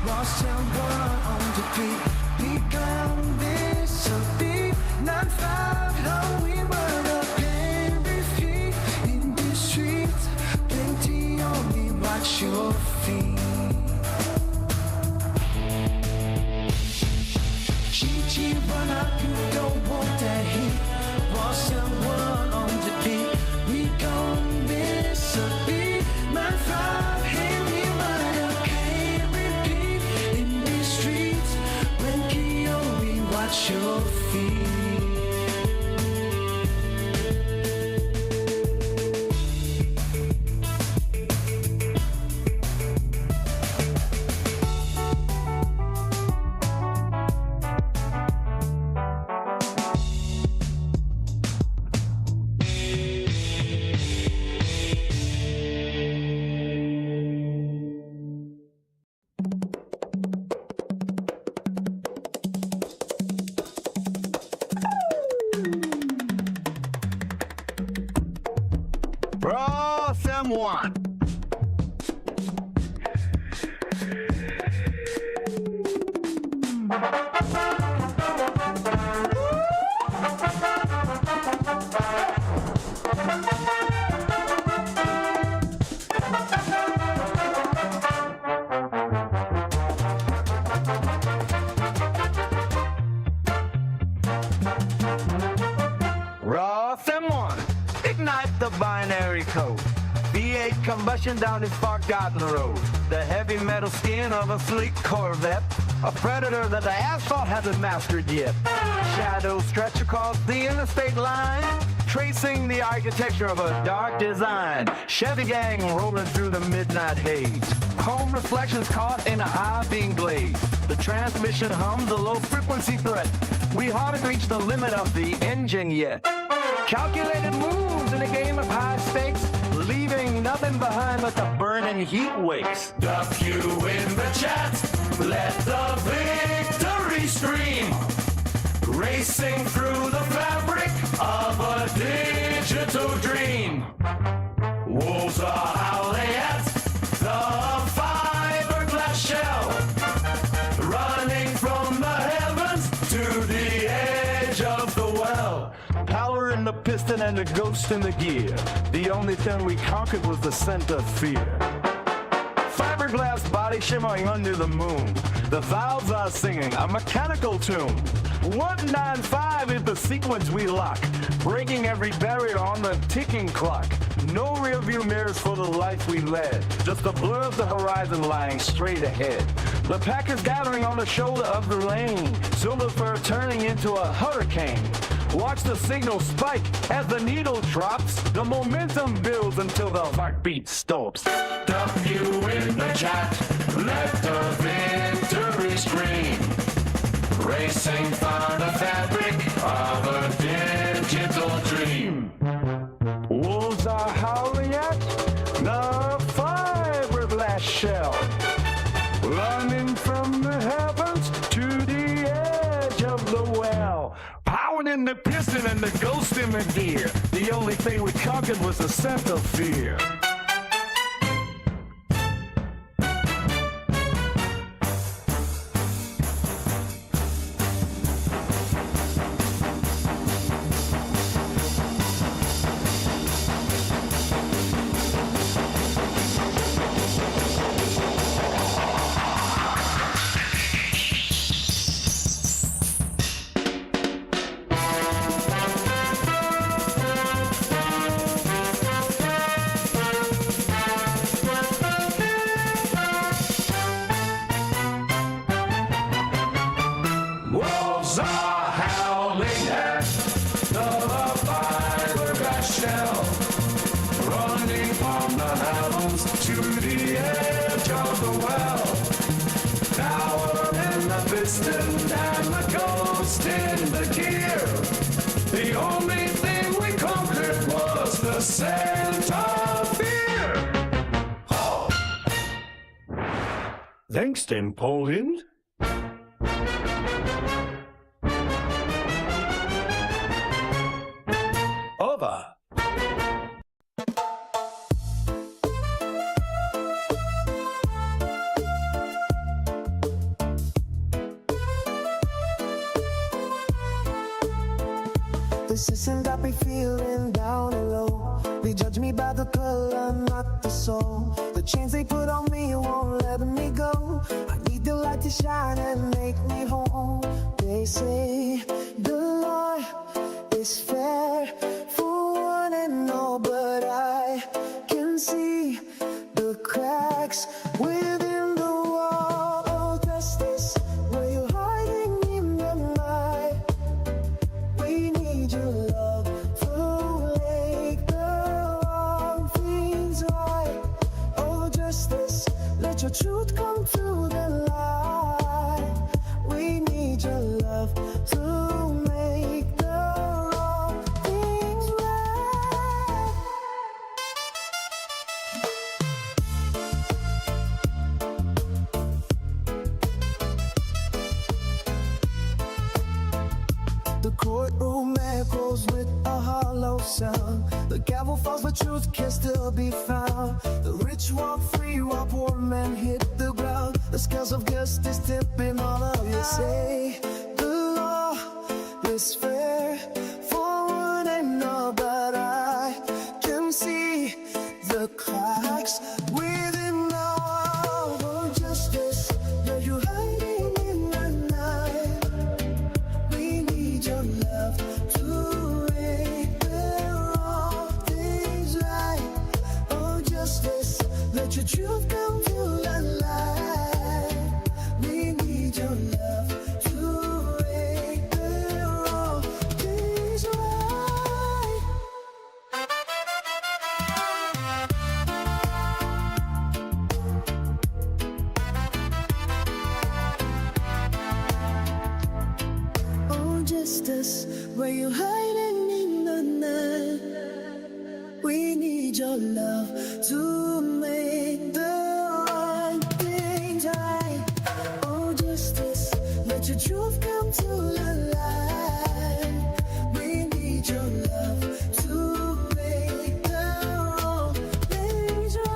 Ross and one on the beat. Be gone, this a beat. 9-5, how we murder, pain, repeat. In the streets, plenty on me, watch your feet. GG, run up, you don't want that heat. Ross and one on the beat. We gon' miss a beat. 9-5, hey, we murder, pain, repeat. In the streets, plenty on me, watch your feet.
Ross and one. Ross and one. Ignite the binary code. V8 combustion down this forgotten road. The heavy metal skin of a sleek Corvette. A predator that the asphalt hasn't mastered yet. Shadows stretch across the interstate line, tracing the architecture of a dark design. Chevy gang rolling through the midnight haze. Chrome reflections caught in a high beam glaze. The transmission hums a low-frequency threat. We haven't reached the limit of the engine yet. Calculated moves in a game of high stakes, leaving nothing behind but the burning heat wakes.
The few in the chat, let the victory scream. Racing through the fabric of a digital dream. Wolves are howling at the fiberglass shell, running from
and a ghost in the gear. The only thing we conquered was the scent of fear. Fiberglass body shimmering under the moon. The valves are singing a mechanical tune. 195 is the sequence we lock, breaking every barrier on the ticking clock. No rear view mirrors for the life we led, just a blur of the horizon lying straight ahead. The pack is gathering on the shoulder of the lane, silver fur turning into a hurricane. Watch the signal spike as the needle drops. The momentum builds until the heartbeat stops. W in the chat, let the victory scream. Racing for the fabric of a digital dream. Wolves are howling at the fiberglass shell, running from the heavens to the edge of the well. Powered in the piston and the ghost in the gear. The only thing we conquered was the scent of fear. Wolves are howling at the fiberglass shell, running from the heavens to the edge of the well. Power in the piston and the ghost in the gear. The only thing we conquered was the scent of fear. Oh. Thanks, then, Poland. Over.
The system got me feeling down and low. They judge me by the color, not the soul. The chains they put on me won't let me go. I need the light to shine and make me whole. They say the Lord is fair for one and all, but I can see the cracks within the wall. Oh, justice, where you hiding in the night? We need your love to make the wrong things right. Oh, justice, let your truth come to the light. We need your love to make the wrong things right. The courtroom echoes with a hollow sound. The gavel falls, but truth can still be found. The rich walk free while poor men hit the ground. The scales of justice tipping all of you. Say the law is fair for one and all, but I can see the cracks within the wall. Oh, justice, where you hiding in the night? We need your love to make the wrong things right. Oh, justice, let your truth come to the light. We need your love to make the wrong things right. Oh, justice, where you hiding in the night? We need your love to make the right things right. Oh, justice, let your truth come to the light. We need your love to make the wrong things right.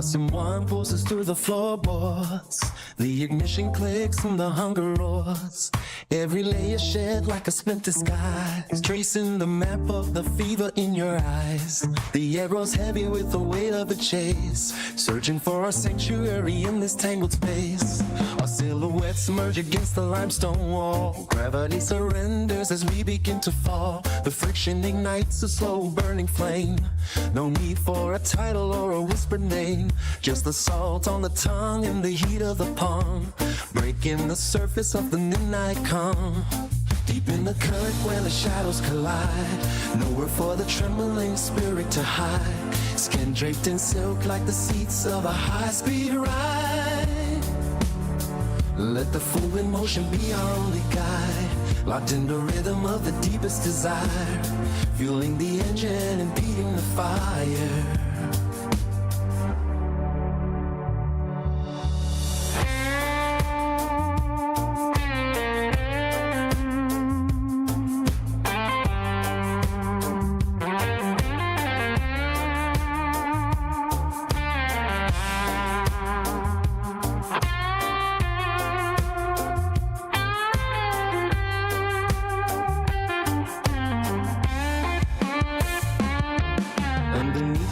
Rossum one pulses through the floorboards. The ignition clicks and the hunger roars. Every layer shed like a spent disguise, tracing the map of the fever in your eyes. The arrow's heavy with the weight of a chase, searching for a sanctuary in this tangled space. Our silhouettes merge against the limestone wall. Gravity surrenders as we begin to fall. The friction ignites a slow burning flame. No need for a title or a whispered name, just the salt on the tongue and the heat of the palm, breaking the surface of the midnight calm. Deep in the current where the shadows collide, nowhere for the trembling spirit to hide. Skin draped in silk like the seats of a high-speed ride. Let the fluid motion be our only guide, locked in the rhythm of the deepest desire, fueling the engine, impeding the fire.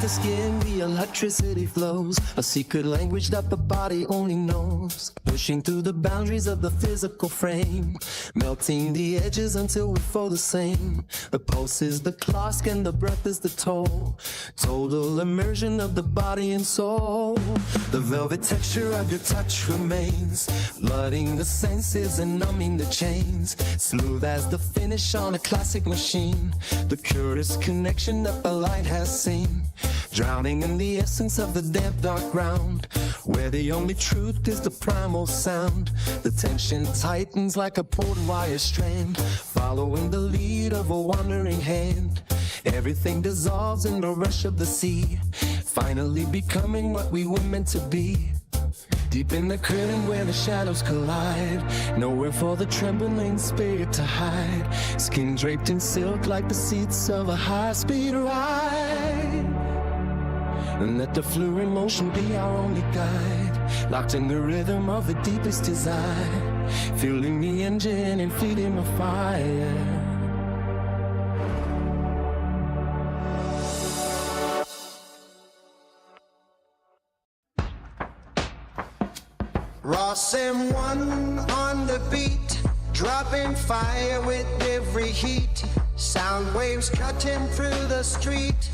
Skin, the electricity flows, a secret language that the body only knows, pushing through the boundaries of the physical frame, melting the edges until we're for the same. The pulse is the clock and the breath is the toll, total immersion of the body and soul. The velvet texture of your touch remains, flooding the senses and numbing the chains, smooth as the finish on a classic machine, the purest connection that the light has seen, drowning in the essence of the damp dark ground, where the only truth is the primal sound. The tension tightens like a pulled wire strand, following the lead of a wandering hand. Everything dissolves in the rush of the sea, finally becoming what we were meant to be. Deep in the curtain where the shadows collide, nowhere for the trembling spirit to hide. Skin draped in silk like the seats of a high-speed ride. And let the fluid motion be our only guide, locked in the rhythm of the deepest desire, fueling the engine and feeding the fire.
Ross M1 on the beat, dropping fire with every heat. Sound waves cutting through the street.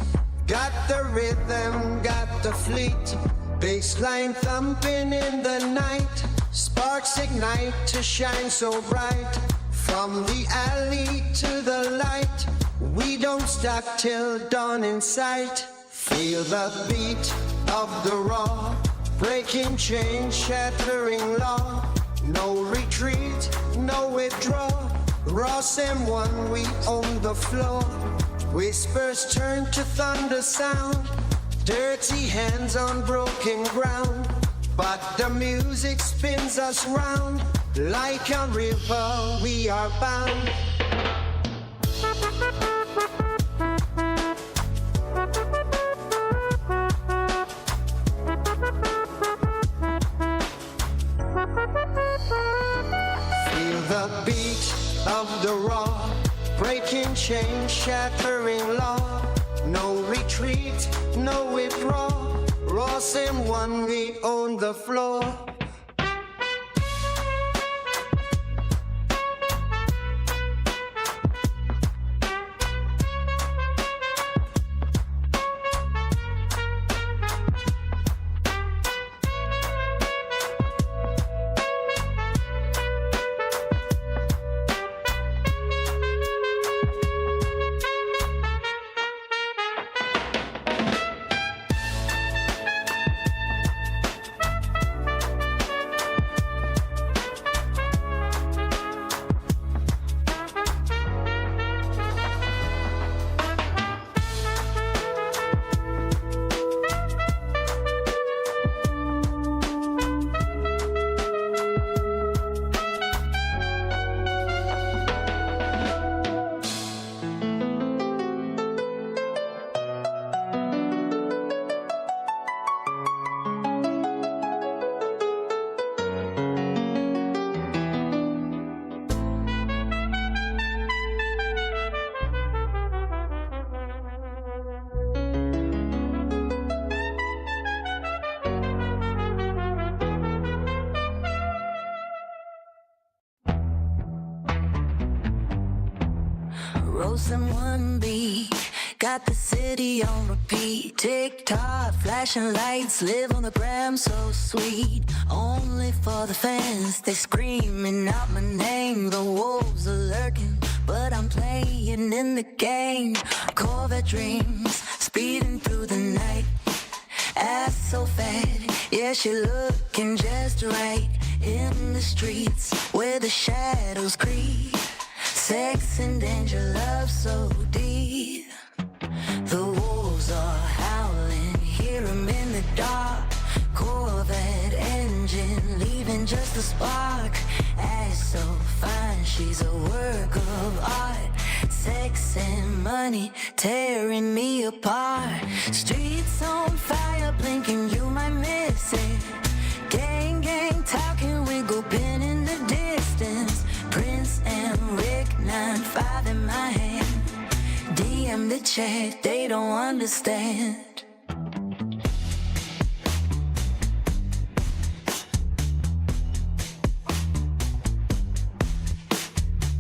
Got the rhythm, got the fleet. Bassline thumping in the night. Sparks ignite to shine so bright. From the alley to the light, we don't stop till dawn in sight. Feel the beat of the raw, breaking chains, shattering law. No retreat, no withdrawal. Ross M1, we own the floor. Whispers turn to thunder sound, dirty hands on broken ground. But the music spins us round, like a river we are bound. Feel the beat of the raw, breaking chains, shattering law. No retreat, no withdrawal. Ross M1, we own the floor.
roasting one beat. Got the city on repeat. TikTok, flashing lights, live on the gram, so sweet. Only for the fans, they screaming out my name. The wolves are lurking, but I'm playing in the game. Corvette dreams, speeding through the night. Ass so fat, yeah, she looking just right. In the streets where the shadows creep. Sex and danger, love so deep. The wolves are howling, hear 'em in the dark. Corvette engine, leaving just a spark. Ass so fine, she's a work of art. Sex and money tearing me apart. Streets on fire, blinking, you might miss it. Gang, gang, talking, we go pin in the distance. Prince and Rick, 9-5 in my hand. DM the chat, they don't understand.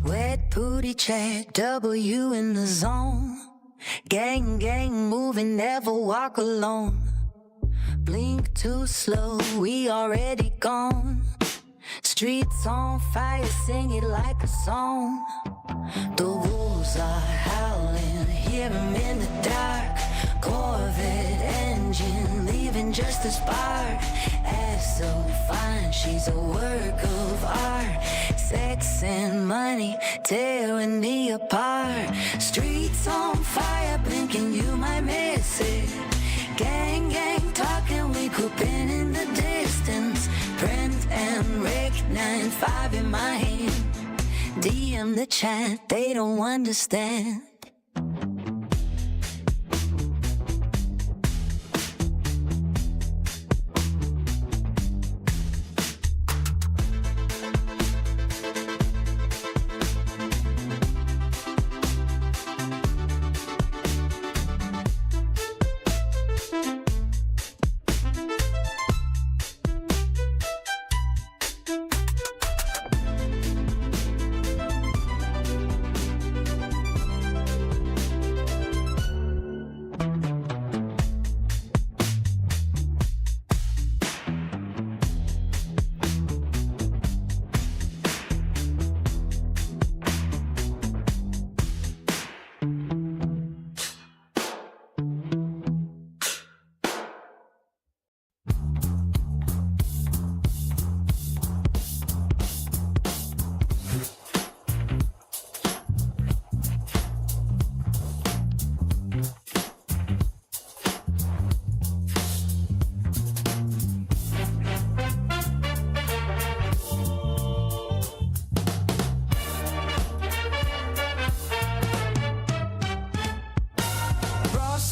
Wet booty chat, W in the zone. Gang, gang, moving, never walk alone. Blink too slow, we already gone. Streets on fire, sing it like a song. The wolves are howling, hear 'em in the dark. Corvette engine, leaving just a spark. Ass so fine, she's a work of art. Sex and money tearing me apart. Streets on fire, blinking, you might miss it. Gang, gang, talking, we cooping in the distance. Prince and Rick, 9-5 in my hand. DM the chat, they don't understand.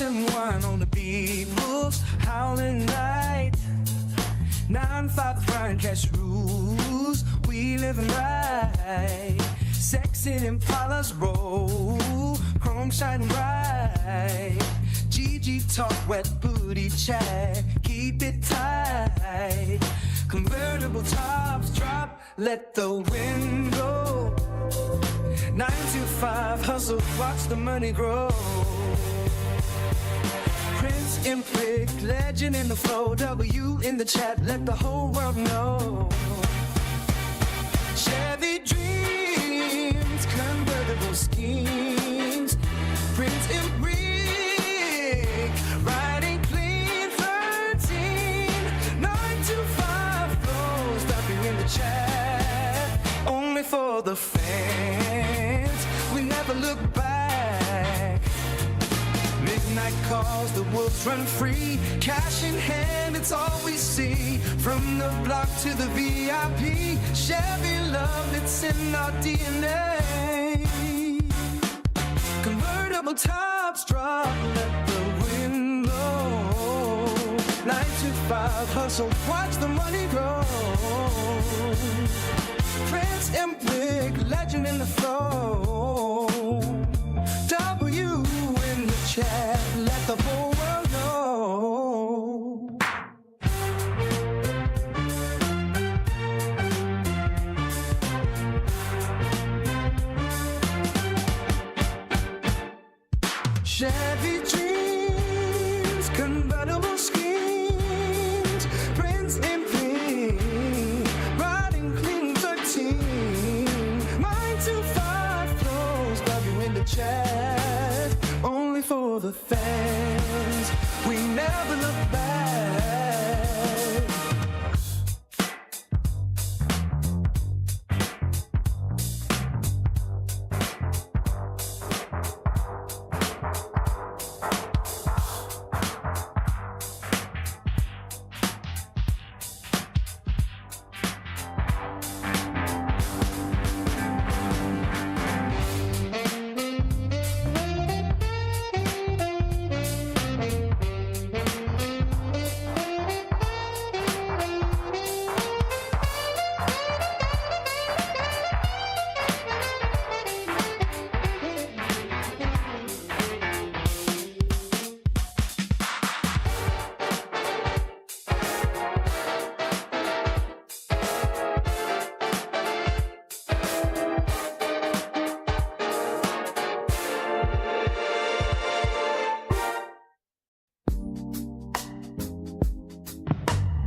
And wine on the beat, wolves howling night. 9-5 Brian cash rules, we living right. Sexy Impalas roll, home shining bright. GG talk, wet booty chat, keep it tight. Convertible tops drop, let the wind go. 9 to 5 hustle, watch the money grow. Prince and Rick, legend in the flow. W in the chat, let the whole world know. Chevy dreams, convertible schemes. Prince and Rick, riding clean 13. 9 to 5 flows, W in the chat. Only for the fans, we never look back. Midnight calls, the wolves run free. Cash in hand, it's all we see. From the block to the VIP. Chevy love, it's in our DNA. Convertible tops drop, let the wind blow. 9 to 5 hustle, watch the money grow. Prince and Big, legend in the flow. W in the chat, let the whole world know. Chevy dreams, convertible screens, prints in pink, riding clean 13. Mine to 5 flows, love you in the chat, only for the fans. We never look back.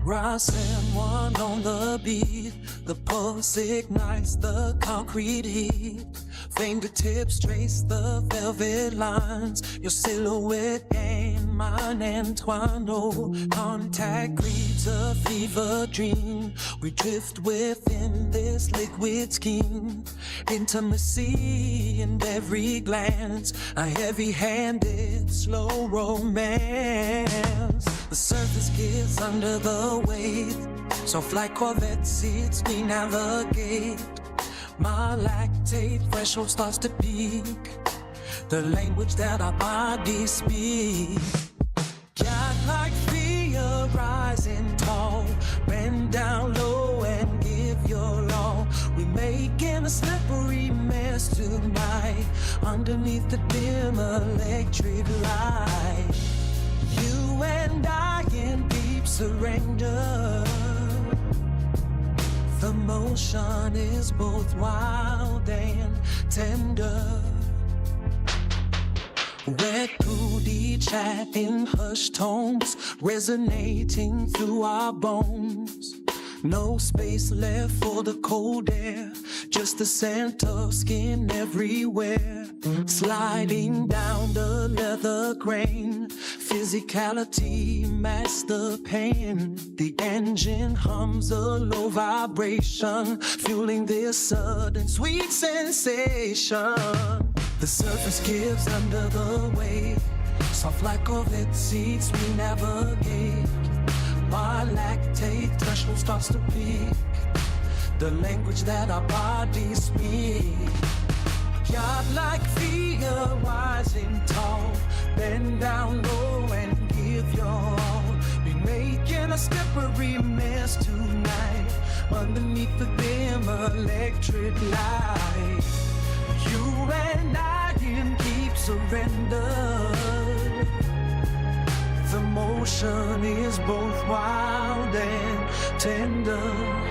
Ross and one on the beat. The pulse ignites the concrete heat. Fingertips trace the velvet lines. Your silhouette and mine entwined. Oh, contact creates a fever dream. We drift within this liquid scheme. Intimacy in every glance. A heavy-handed, slow romance. The surface gives under the weight. Soft like Corvette seats we navigate. My lactate threshold starts to peak. The language that our bodies speak. Got like fear rising tall. Bend down low and give your all. We making a slippery mess tonight. Underneath the dim electric light. You and I in deep surrender. The motion is both wild and tender. Wet booty chat in hushed tones, resonating through our bones. No space left for the cold air, just the scent of skin everywhere. Sliding down the leather grain, physicality matched the pain. The engine hums a low vibration, fueling this sudden sweet sensation. The surface gives under the weight, soft like Corvette seats we navigate. My lactate threshold starts to peak. The language that our bodies speak. God like fear rising tall. Bend down low and give your all. Be making a slippery mess tonight. Underneath the dim electric light. You and I in deep surrender. The motion is both wild and tender.